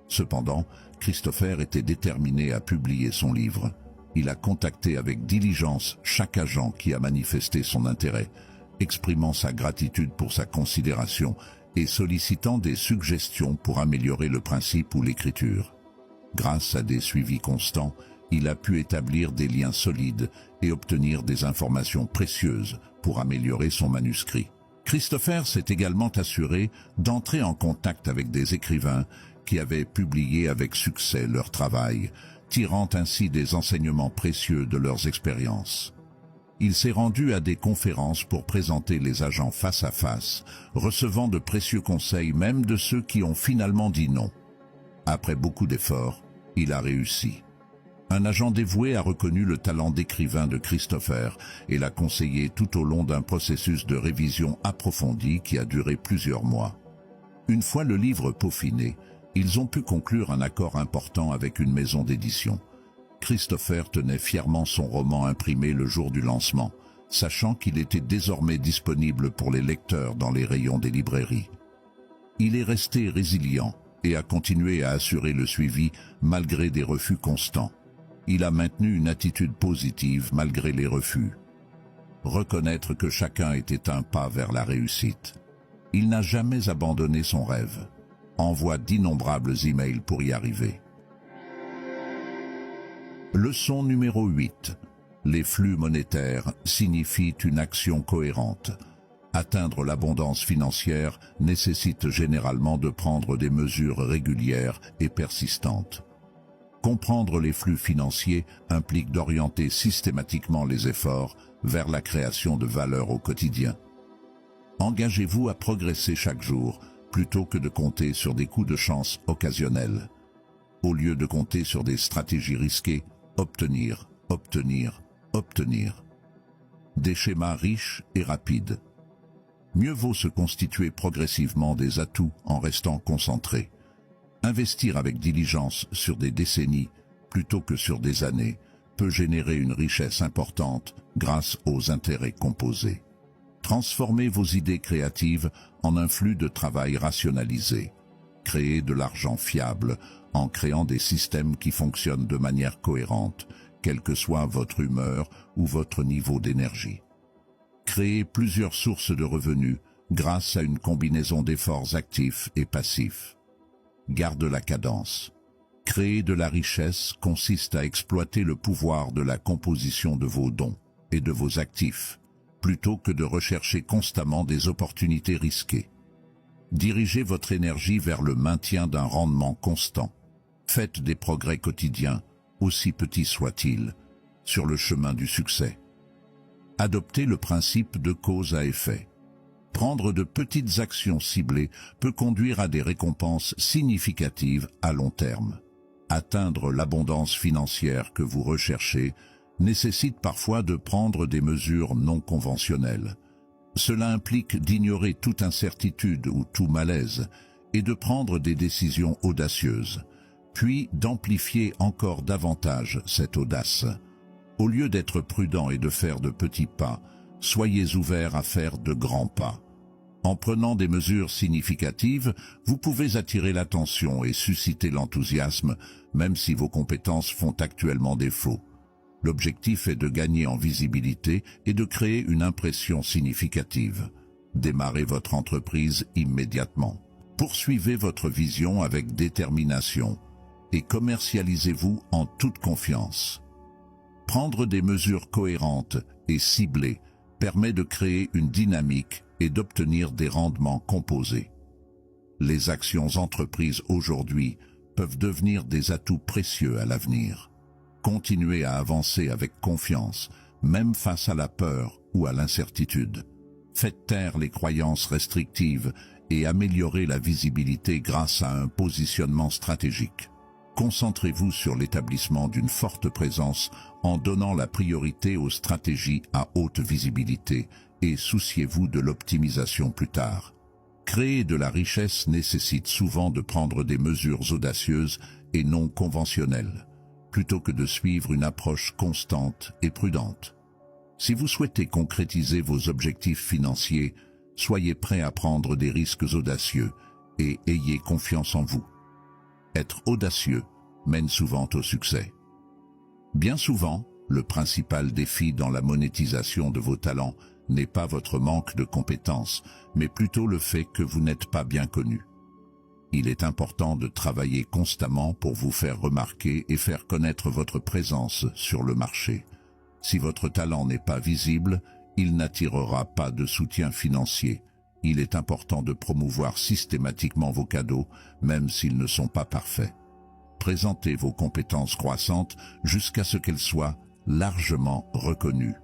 Cependant, Christopher était déterminé à publier son livre. Il a contacté avec diligence chaque agent qui a manifesté son intérêt, exprimant sa gratitude pour sa considération et sollicitant des suggestions pour améliorer le principe ou l'écriture. Grâce à des suivis constants, il a pu établir des liens solides et obtenir des informations précieuses pour améliorer son manuscrit. Christopher s'est également assuré d'entrer en contact avec des écrivains qui avaient publié avec succès leur travail, tirant ainsi des enseignements précieux de leurs expériences. Il s'est rendu à des conférences pour présenter les agents face à face, recevant de précieux conseils même de ceux qui ont finalement dit non. Après beaucoup d'efforts, il a réussi. Un agent dévoué a reconnu le talent d'écrivain de Christopher et l'a conseillé tout au long d'un processus de révision approfondie qui a duré plusieurs mois. Une fois le livre peaufiné, ils ont pu conclure un accord important avec une maison d'édition. Christopher tenait fièrement son roman imprimé le jour du lancement, sachant qu'il était désormais disponible pour les lecteurs dans les rayons des librairies. Il est resté résilient et a continué à assurer le suivi malgré des refus constants. Il a maintenu une attitude positive malgré les refus. Reconnaître que chacun était un pas vers la réussite. Il n'a jamais abandonné son rêve. Envoie d'innombrables emails pour y arriver. Leçon numéro 8. Les flux monétaires signifient une action cohérente. Atteindre l'abondance financière nécessite généralement de prendre des mesures régulières et persistantes. Comprendre les flux financiers implique d'orienter systématiquement les efforts vers la création de valeur au quotidien. Engagez-vous à progresser chaque jour plutôt que de compter sur des coups de chance occasionnels. Au lieu de compter sur des stratégies risquées, obtenir. Des schémas riches et rapides. Mieux vaut se constituer progressivement des atouts en restant concentré. Investir avec diligence sur des décennies plutôt que sur des années peut générer une richesse importante grâce aux intérêts composés. Transformez vos idées créatives en un flux de travail rationalisé. Créez de l'argent fiable en créant des systèmes qui fonctionnent de manière cohérente, quelle que soit votre humeur ou votre niveau d'énergie. Créez plusieurs sources de revenus grâce à une combinaison d'efforts actifs et passifs. Garde la cadence. Créer de la richesse consiste à exploiter le pouvoir de la composition de vos dons et de vos actifs, plutôt que de rechercher constamment des opportunités risquées. Dirigez votre énergie vers le maintien d'un rendement constant. Faites des progrès quotidiens, aussi petits soient-ils, sur le chemin du succès. Adoptez le principe de cause à effet. Prendre de petites actions ciblées peut conduire à des récompenses significatives à long terme. Atteindre l'abondance financière que vous recherchez nécessite parfois de prendre des mesures non conventionnelles. Cela implique d'ignorer toute incertitude ou tout malaise et de prendre des décisions audacieuses, puis d'amplifier encore davantage cette audace. Au lieu d'être prudent et de faire de petits pas, soyez ouverts à faire de grands pas. En prenant des mesures significatives, vous pouvez attirer l'attention et susciter l'enthousiasme, même si vos compétences font actuellement défaut. L'objectif est de gagner en visibilité et de créer une impression significative. Démarrez votre entreprise immédiatement. Poursuivez votre vision avec détermination et commercialisez-vous en toute confiance. Prendre des mesures cohérentes et ciblées permet de créer une dynamique et d'obtenir des rendements composés. Les actions entreprises aujourd'hui peuvent devenir des atouts précieux à l'avenir. Continuez à avancer avec confiance, même face à la peur ou à l'incertitude. Faites taire les croyances restrictives et améliorez la visibilité grâce à un positionnement stratégique. Concentrez-vous sur l'établissement d'une forte présence en donnant la priorité aux stratégies à haute visibilité et souciez-vous de l'optimisation plus tard. Créer de la richesse nécessite souvent de prendre des mesures audacieuses et non conventionnelles, plutôt que de suivre une approche constante et prudente. Si vous souhaitez concrétiser vos objectifs financiers, Soyez prêt à prendre des risques audacieux et ayez confiance en vous. Être audacieux mène souvent au succès. Bien souvent, le principal défi dans la monétisation de vos talents n'est pas votre manque de compétences, mais plutôt le fait que vous n'êtes pas bien connu. Il est important de travailler constamment pour vous faire remarquer et faire connaître votre présence sur le marché. Si votre talent n'est pas visible, il n'attirera pas de soutien financier. Il est important de promouvoir systématiquement vos cadeaux, même s'ils ne sont pas parfaits. Présentez vos compétences croissantes jusqu'à ce qu'elles soient largement reconnues.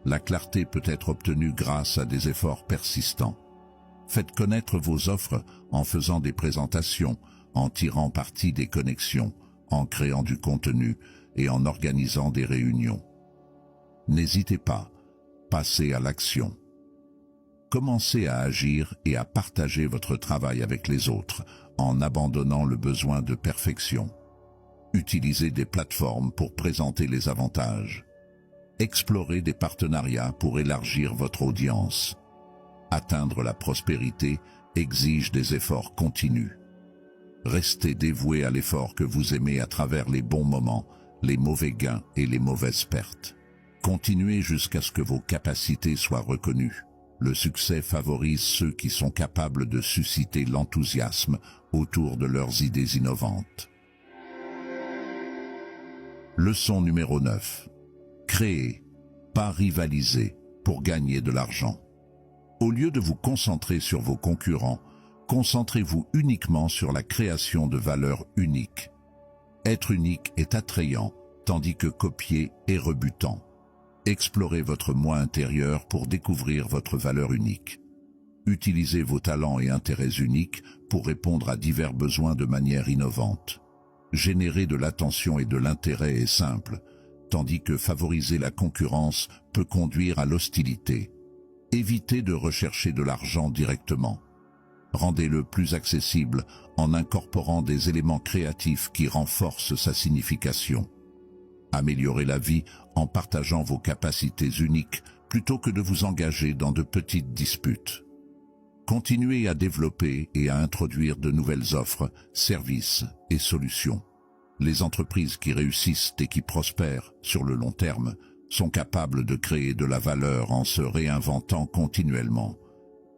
La clarté peut être obtenue grâce à des efforts persistants. Faites connaître vos offres en faisant des présentations, en tirant parti des connexions, en créant du contenu et en organisant des réunions. N'hésitez pas, passez à l'action. Commencez à agir et à partager votre travail avec les autres en abandonnant le besoin de perfection. Utilisez des plateformes pour présenter les avantages. Explorez des partenariats pour élargir votre audience. Atteindre la prospérité exige des efforts continus. Restez dévoué à l'effort que vous aimez à travers les bons moments, les mauvais gains et les mauvaises pertes. Continuez jusqu'à ce que vos capacités soient reconnues. Le succès favorise ceux qui sont capables de susciter l'enthousiasme autour de leurs idées innovantes. Leçon numéro 9. Créez, pas rivaliser, pour gagner de l'argent. Au lieu de vous concentrer sur vos concurrents, concentrez-vous uniquement sur la création de valeur unique. Être unique est attrayant, tandis que copier est rebutant. Explorez votre moi intérieur pour découvrir votre valeur unique. Utilisez vos talents et intérêts uniques pour répondre à divers besoins de manière innovante. Générer de l'attention et de l'intérêt est simple, tandis que favoriser la concurrence peut conduire à l'hostilité. Évitez de rechercher de l'argent directement. Rendez-le plus accessible en incorporant des éléments créatifs qui renforcent sa signification. Améliorez la vie en partageant vos capacités uniques plutôt que de vous engager dans de petites disputes. Continuez à développer et à introduire de nouvelles offres, services et solutions. Les entreprises qui réussissent et qui prospèrent sur le long terme sont capables de créer de la valeur en se réinventant continuellement.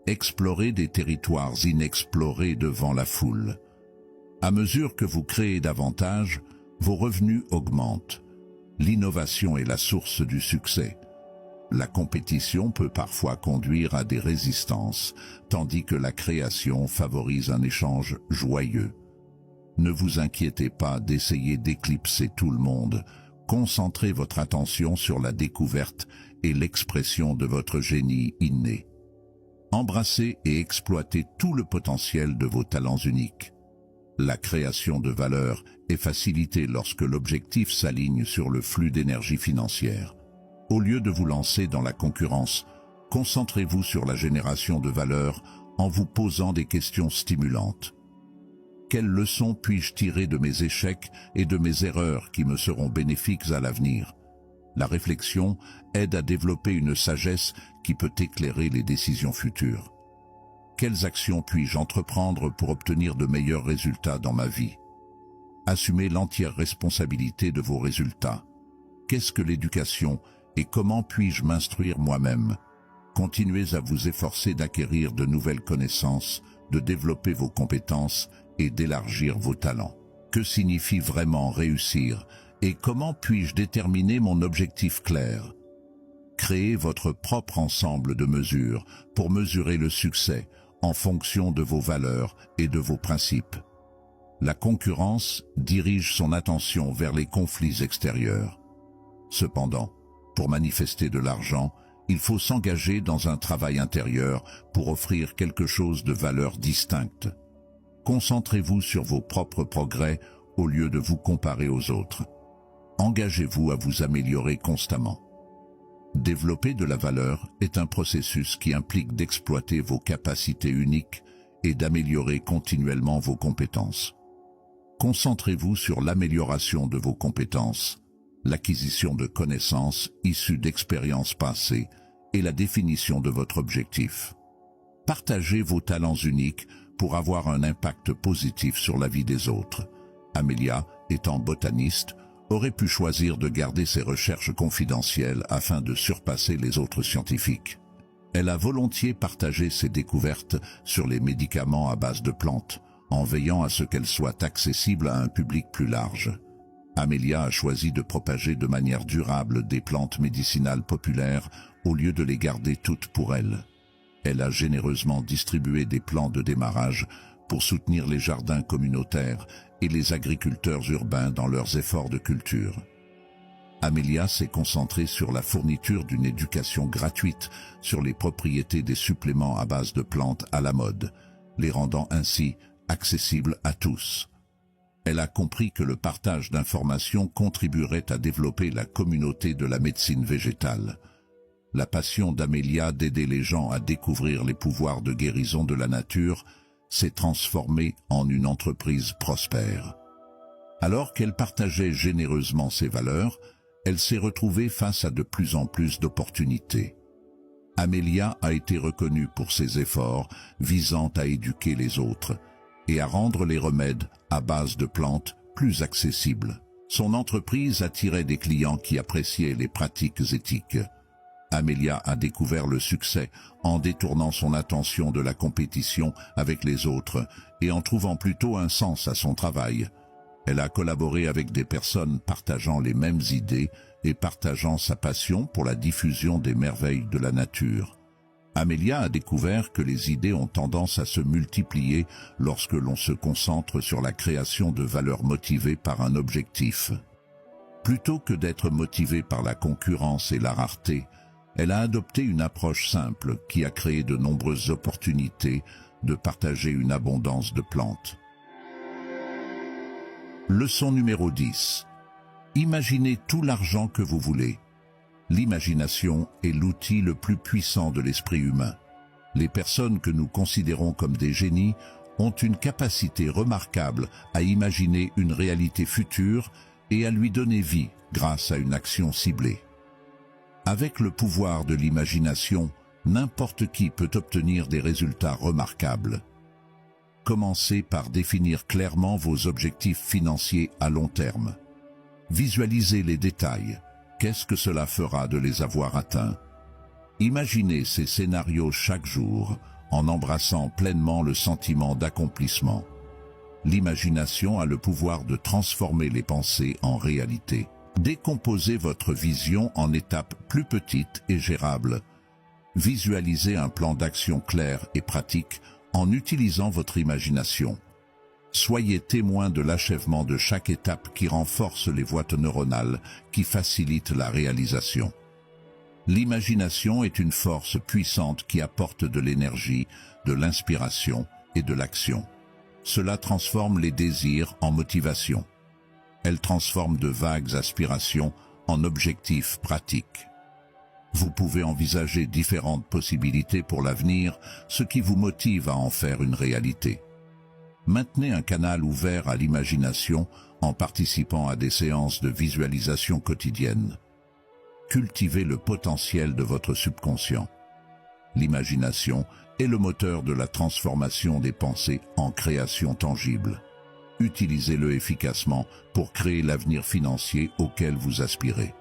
Explorez des territoires inexplorés devant la foule. À mesure que vous créez davantage, vos revenus augmentent. L'innovation est la source du succès. La compétition peut parfois conduire à des résistances, tandis que la création favorise un échange joyeux. Ne vous inquiétez pas d'essayer d'éclipser tout le monde. Concentrez votre attention sur la découverte et l'expression de votre génie inné. Embrassez et exploitez tout le potentiel de vos talents uniques. La création de valeur est facilitée lorsque l'objectif s'aligne sur le flux d'énergie financière. Au lieu de vous lancer dans la concurrence, concentrez-vous sur la génération de valeur en vous posant des questions stimulantes. Quelles leçons puis-je tirer de mes échecs et de mes erreurs qui me seront bénéfiques à l'avenir? La réflexion aide à développer une sagesse qui peut éclairer les décisions futures. Quelles actions puis-je entreprendre pour obtenir de meilleurs résultats dans ma vie? Assumez l'entière responsabilité de vos résultats. Qu'est-ce que l'éducation et comment puis-je m'instruire moi-même? Continuez à vous efforcer d'acquérir de nouvelles connaissances, de développer vos compétences et d'élargir vos talents. Que signifie vraiment réussir et comment puis-je déterminer mon objectif clair? Créez votre propre ensemble de mesures pour mesurer le succès en fonction de vos valeurs et de vos principes. La concurrence dirige son attention vers les conflits extérieurs. Cependant, pour manifester de l'argent, il faut s'engager dans un travail intérieur pour offrir quelque chose de valeur distincte. Concentrez-vous sur vos propres progrès au lieu de vous comparer aux autres. Engagez-vous à vous améliorer constamment. Développer de la valeur est un processus qui implique d'exploiter vos capacités uniques et d'améliorer continuellement vos compétences. Concentrez-vous sur l'amélioration de vos compétences, l'acquisition de connaissances issues d'expériences passées et la définition de votre objectif. Partagez vos talents uniques pour avoir un impact positif sur la vie des autres. Amelia, étant botaniste, aurait pu choisir de garder ses recherches confidentielles afin de surpasser les autres scientifiques. Elle a volontiers partagé ses découvertes sur les médicaments à base de plantes, en veillant à ce qu'elles soient accessibles à un public plus large. Amelia a choisi de propager de manière durable des plantes médicinales populaires au lieu de les garder toutes pour elle. Elle a généreusement distribué des plans de démarrage pour soutenir les jardins communautaires et les agriculteurs urbains dans leurs efforts de culture. Amelia s'est concentrée sur la fourniture d'une éducation gratuite sur les propriétés des suppléments à base de plantes à la mode, les rendant ainsi accessibles à tous. Elle a compris que le partage d'informations contribuerait à développer la communauté de la médecine végétale. La passion d'Amelia d'aider les gens à découvrir les pouvoirs de guérison de la nature s'est transformée en une entreprise prospère. Alors qu'elle partageait généreusement ses valeurs, elle s'est retrouvée face à de plus en plus d'opportunités. Amelia a été reconnue pour ses efforts visant à éduquer les autres et à rendre les remèdes à base de plantes plus accessibles. Son entreprise attirait des clients qui appréciaient les pratiques éthiques. Amelia a découvert le succès en détournant son attention de la compétition avec les autres et en trouvant plutôt un sens à son travail. Elle a collaboré avec des personnes partageant les mêmes idées et partageant sa passion pour la diffusion des merveilles de la nature. Amelia a découvert que les idées ont tendance à se multiplier lorsque l'on se concentre sur la création de valeurs motivées par un objectif. Plutôt que d'être motivée par la concurrence et la rareté, elle a adopté une approche simple qui a créé de nombreuses opportunités de partager une abondance de plantes. Leçon numéro 10. Imaginez tout l'argent que vous voulez. L'imagination est l'outil le plus puissant de l'esprit humain. Les personnes que nous considérons comme des génies ont une capacité remarquable à imaginer une réalité future et à lui donner vie grâce à une action ciblée. Avec le pouvoir de l'imagination, n'importe qui peut obtenir des résultats remarquables. Commencez par définir clairement vos objectifs financiers à long terme. Visualisez les détails. Qu'est-ce que cela fera de les avoir atteints? Imaginez ces scénarios chaque jour en embrassant pleinement le sentiment d'accomplissement. L'imagination a le pouvoir de transformer les pensées en réalité. Décomposez votre vision en étapes plus petites et gérables. Visualisez un plan d'action clair et pratique en utilisant votre imagination. Soyez témoin de l'achèvement de chaque étape qui renforce les voies neuronales qui facilitent la réalisation. L'imagination est une force puissante qui apporte de l'énergie, de l'inspiration et de l'action. Cela transforme les désirs en motivation. Elle transforme de vagues aspirations en objectifs pratiques. Vous pouvez envisager différentes possibilités pour l'avenir, ce qui vous motive à en faire une réalité. Maintenez un canal ouvert à l'imagination en participant à des séances de visualisation quotidiennes. Cultivez le potentiel de votre subconscient. L'imagination est le moteur de la transformation des pensées en création tangible. Utilisez-le efficacement pour créer l'avenir financier auquel vous aspirez.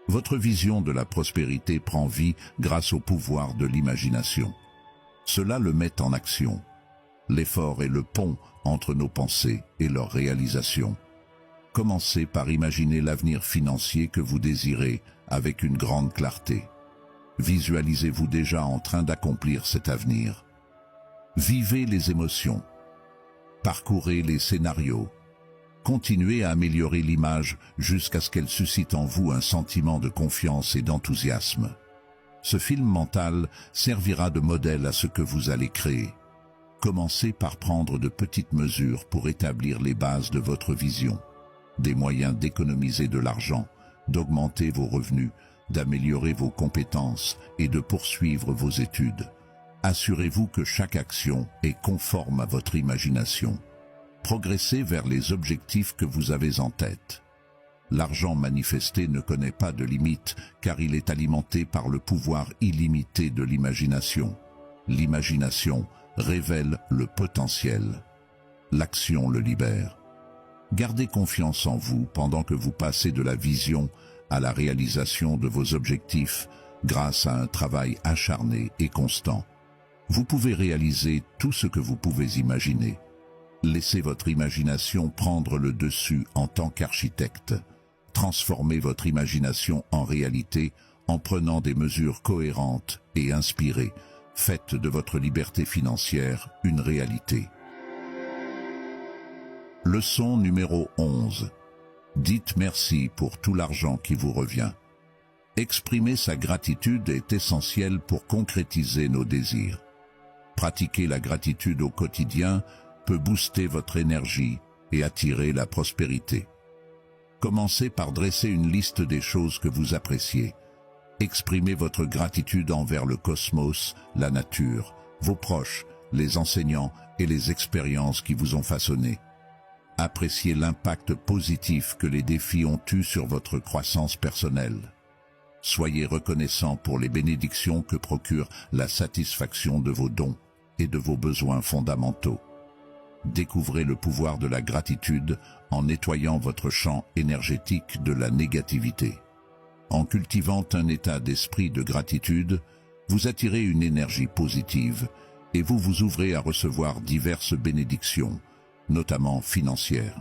Votre vision de la prospérité prend vie grâce au pouvoir de l'imagination. Cela le met en action. L'effort est le pont entre nos pensées et leur réalisation. Commencez par imaginer l'avenir financier que vous désirez avec une grande clarté. Visualisez-vous déjà en train d'accomplir cet avenir. Vivez les émotions. Parcourez les scénarios. Continuez à améliorer l'image jusqu'à ce qu'elle suscite en vous un sentiment de confiance et d'enthousiasme. Ce film mental servira de modèle à ce que vous allez créer. Commencez par prendre de petites mesures pour établir les bases de votre vision. Des moyens d'économiser de l'argent, d'augmenter vos revenus, d'améliorer vos compétences et de poursuivre vos études. Assurez-vous que chaque action est conforme à votre imagination. Progressez vers les objectifs que vous avez en tête. L'argent manifesté ne connaît pas de limite car il est alimenté par le pouvoir illimité de l'imagination. L'imagination révèle le potentiel. L'action le libère. Gardez confiance en vous pendant que vous passez de la vision à la réalisation de vos objectifs grâce à un travail acharné et constant. Vous pouvez réaliser tout ce que vous pouvez imaginer. Laissez votre imagination prendre le dessus en tant qu'architecte. Transformez votre imagination en réalité en prenant des mesures cohérentes et inspirées. Faites de votre liberté financière une réalité. Leçon numéro 11. Dites merci pour tout l'argent qui vous revient. Exprimer sa gratitude est essentiel pour concrétiser nos désirs. Pratiquer la gratitude au quotidien peut booster votre énergie et attirer la prospérité. Commencez par dresser une liste des choses que vous appréciez. Exprimez votre gratitude envers le cosmos, la nature, vos proches, les enseignants et les expériences qui vous ont façonné. Appréciez l'impact positif que les défis ont eu sur votre croissance personnelle. Soyez reconnaissant pour les bénédictions que procure la satisfaction de vos dons et de vos besoins fondamentaux. Découvrez le pouvoir de la gratitude en nettoyant votre champ énergétique de la négativité. En cultivant un état d'esprit de gratitude, vous attirez une énergie positive et vous vous ouvrez à recevoir diverses bénédictions, notamment financières.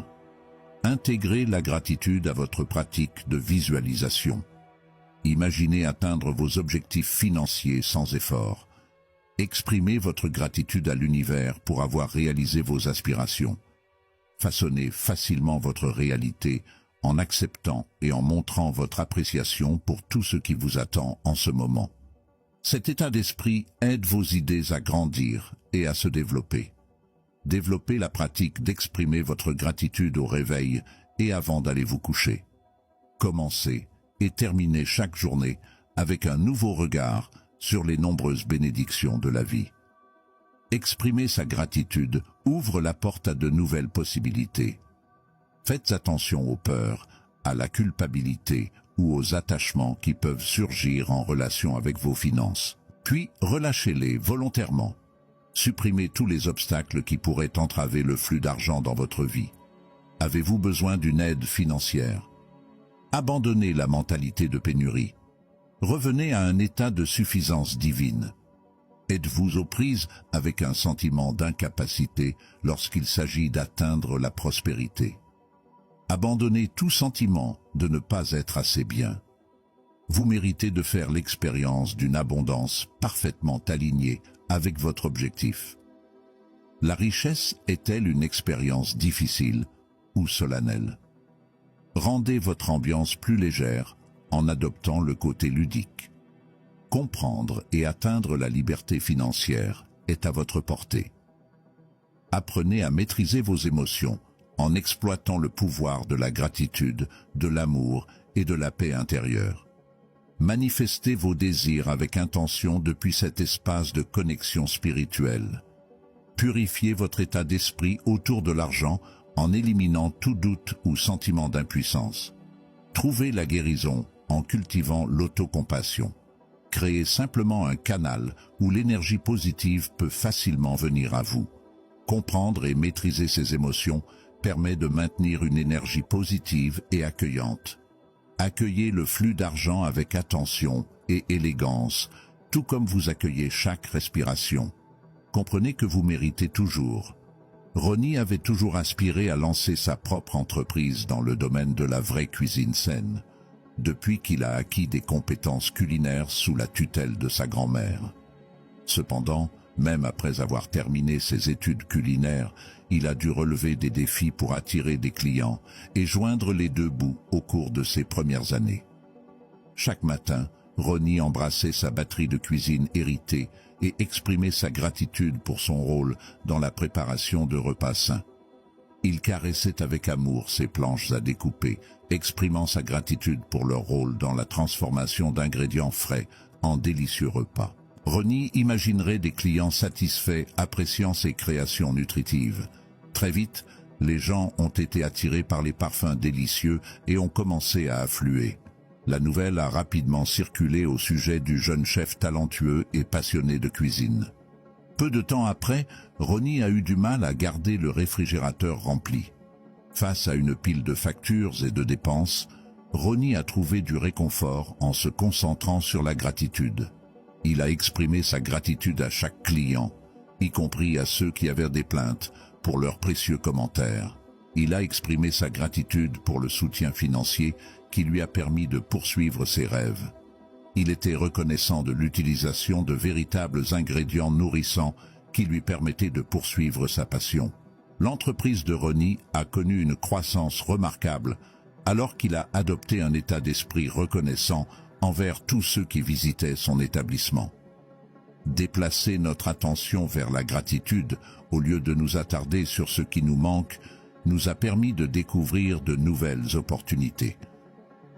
Intégrez la gratitude à votre pratique de visualisation. Imaginez atteindre vos objectifs financiers sans effort. Exprimez votre gratitude à l'univers pour avoir réalisé vos aspirations. Façonnez facilement votre réalité en acceptant et en montrant votre appréciation pour tout ce qui vous attend en ce moment. Cet état d'esprit aide vos idées à grandir et à se développer. Développez la pratique d'exprimer votre gratitude au réveil et avant d'aller vous coucher. Commencez et terminez chaque journée avec un nouveau regard sur les nombreuses bénédictions de la vie. Exprimer sa gratitude ouvre la porte à de nouvelles possibilités. Faites attention aux peurs, à la culpabilité ou aux attachements qui peuvent surgir en relation avec vos finances. Puis relâchez-les volontairement. Supprimez tous les obstacles qui pourraient entraver le flux d'argent dans votre vie. Avez-vous besoin d'une aide financière? Abandonnez la mentalité de pénurie. Revenez à un état de suffisance divine. Êtes-vous aux prises avec un sentiment d'incapacité lorsqu'il s'agit d'atteindre la prospérité? Abandonnez tout sentiment de ne pas être assez bien. Vous méritez de faire l'expérience d'une abondance parfaitement alignée avec votre objectif. La richesse est-elle une expérience difficile ou solennelle? Rendez votre ambiance plus légère en adoptant le côté ludique. Comprendre et atteindre la liberté financière est à votre portée. Apprenez à maîtriser vos émotions en exploitant le pouvoir de la gratitude, de l'amour et de la paix intérieure. Manifestez vos désirs avec intention depuis cet espace de connexion spirituelle. Purifiez votre état d'esprit autour de l'argent en éliminant tout doute ou sentiment d'impuissance. Trouvez la guérison en cultivant l'autocompassion. Créez simplement un canal où l'énergie positive peut facilement venir à vous. Comprendre et maîtriser ses émotions permet de maintenir une énergie positive et accueillante. Accueillez le flux d'argent avec attention et élégance, tout comme vous accueillez chaque respiration. Comprenez que vous méritez toujours. Ronnie avait toujours aspiré à lancer sa propre entreprise dans le domaine de la vraie cuisine saine, depuis qu'il a acquis des compétences culinaires sous la tutelle de sa grand-mère. Cependant, même après avoir terminé ses études culinaires, il a dû relever des défis pour attirer des clients et joindre les deux bouts au cours de ses premières années. Chaque matin, Ronnie embrassait sa batterie de cuisine héritée et exprimait sa gratitude pour son rôle dans la préparation de repas sains. Il caressait avec amour ses planches à découper, exprimant sa gratitude pour leur rôle dans la transformation d'ingrédients frais en délicieux repas. Ronnie imaginerait des clients satisfaits appréciant ses créations nutritives. Très vite, les gens ont été attirés par les parfums délicieux et ont commencé à affluer. La nouvelle a rapidement circulé au sujet du jeune chef talentueux et passionné de cuisine. Peu de temps après, Ronnie a eu du mal à garder le réfrigérateur rempli. Face à une pile de factures et de dépenses, Ronnie a trouvé du réconfort en se concentrant sur la gratitude. Il a exprimé sa gratitude à chaque client, y compris à ceux qui avaient des plaintes, pour leurs précieux commentaires. Il a exprimé sa gratitude pour le soutien financier qui lui a permis de poursuivre ses rêves. Il était reconnaissant de l'utilisation de véritables ingrédients nourrissants qui lui permettaient de poursuivre sa passion. L'entreprise de Ronnie a connu une croissance remarquable alors qu'il a adopté un état d'esprit reconnaissant envers tous ceux qui visitaient son établissement. Déplacer notre attention vers la gratitude au lieu de nous attarder sur ce qui nous manque nous a permis de découvrir de nouvelles opportunités.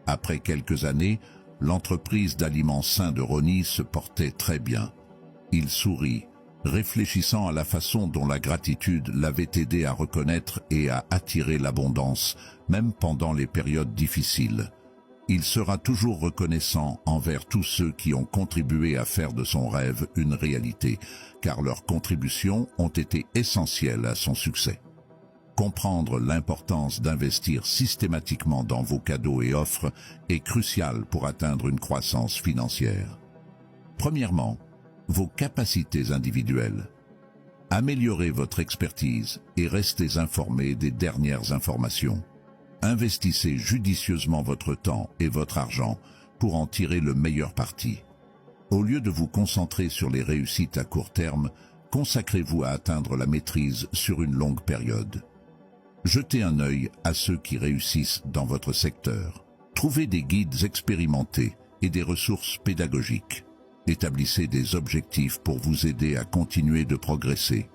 Après quelques années, l'entreprise d'aliments sains de Ronnie se portait très bien. Il sourit, réfléchissant à la façon dont la gratitude l'avait aidé à reconnaître et à attirer l'abondance, même pendant les périodes difficiles. Il sera toujours reconnaissant envers tous ceux qui ont contribué à faire de son rêve une réalité, car leurs contributions ont été essentielles à son succès. Comprendre l'importance d'investir systématiquement dans vos cadeaux et offres est crucial pour atteindre une croissance financière. Premièrement, vos capacités individuelles. Améliorez votre expertise et restez informé des dernières informations. Investissez judicieusement votre temps et votre argent pour en tirer le meilleur parti. Au lieu de vous concentrer sur les réussites à court terme, consacrez-vous à atteindre la maîtrise sur une longue période. Jetez un œil à ceux qui réussissent dans votre secteur. Trouvez des guides expérimentés et des ressources pédagogiques. Établissez des objectifs pour vous aider à continuer de progresser.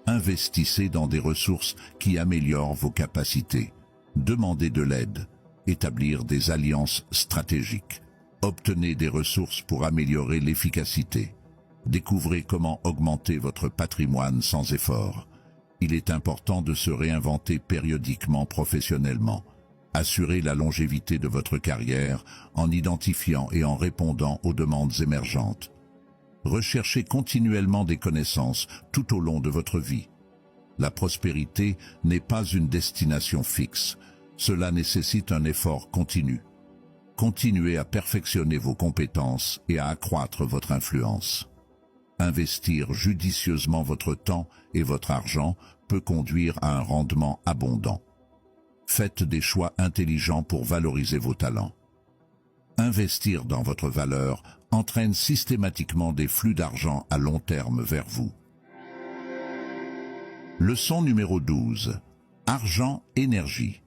Investissez dans des ressources qui améliorent vos capacités. Demandez de l'aide. Établir des alliances stratégiques. Obtenez des ressources pour améliorer l'efficacité. Découvrez comment augmenter votre patrimoine sans effort. Il est important de se réinventer périodiquement professionnellement. Assurez la longévité de votre carrière en identifiant et en répondant aux demandes émergentes. Recherchez continuellement des connaissances tout au long de votre vie. La prospérité n'est pas une destination fixe. Cela nécessite un effort continu. Continuez à perfectionner vos compétences et à accroître votre influence. Investir judicieusement votre temps et votre argent peut conduire à un rendement abondant. Faites des choix intelligents pour valoriser vos talents. Investir dans votre valeur entraîne systématiquement des flux d'argent à long terme vers vous. Leçon numéro 12. Argent, énergie.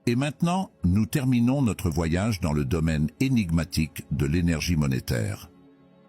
Et maintenant, nous terminons notre voyage dans le domaine énigmatique de l'énergie monétaire.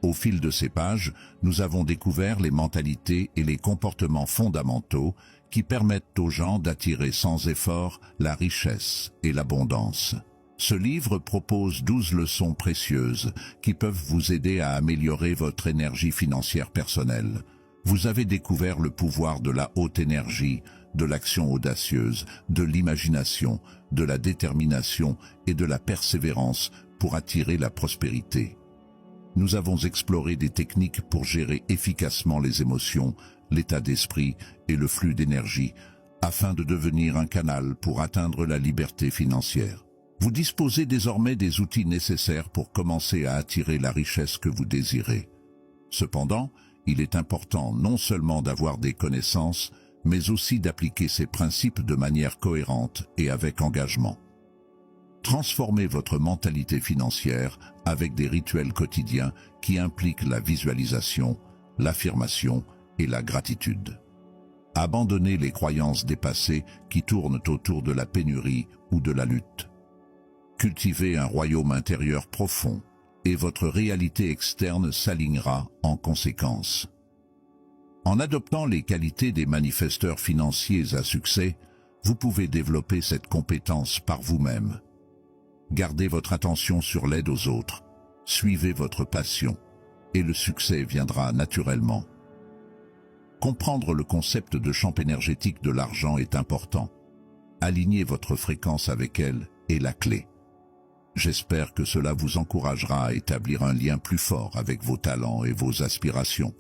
Au fil de ces pages, nous avons découvert les mentalités et les comportements fondamentaux qui permettent aux gens d'attirer sans effort la richesse et l'abondance. Ce livre propose 12 leçons précieuses qui peuvent vous aider à améliorer votre énergie financière personnelle. Vous avez découvert le pouvoir de la haute énergie, de l'action audacieuse, de l'imagination, de la détermination et de la persévérance pour attirer la prospérité. Nous avons exploré des techniques pour gérer efficacement les émotions, l'état d'esprit et le flux d'énergie, afin de devenir un canal pour atteindre la liberté financière. Vous disposez désormais des outils nécessaires pour commencer à attirer la richesse que vous désirez. Cependant, il est important non seulement d'avoir des connaissances, mais aussi d'appliquer ces principes de manière cohérente et avec engagement. Transformez votre mentalité financière avec des rituels quotidiens qui impliquent la visualisation, l'affirmation et la gratitude. Abandonnez les croyances dépassées qui tournent autour de la pénurie ou de la lutte. Cultivez un royaume intérieur profond et votre réalité externe s'alignera en conséquence. En adoptant les qualités des manifesteurs financiers à succès, vous pouvez développer cette compétence par vous-même. Gardez votre attention sur l'aide aux autres, suivez votre passion, et le succès viendra naturellement. Comprendre le concept de champ énergétique de l'argent est important. Aligner votre fréquence avec elle est la clé. J'espère que cela vous encouragera à établir un lien plus fort avec vos talents et vos aspirations.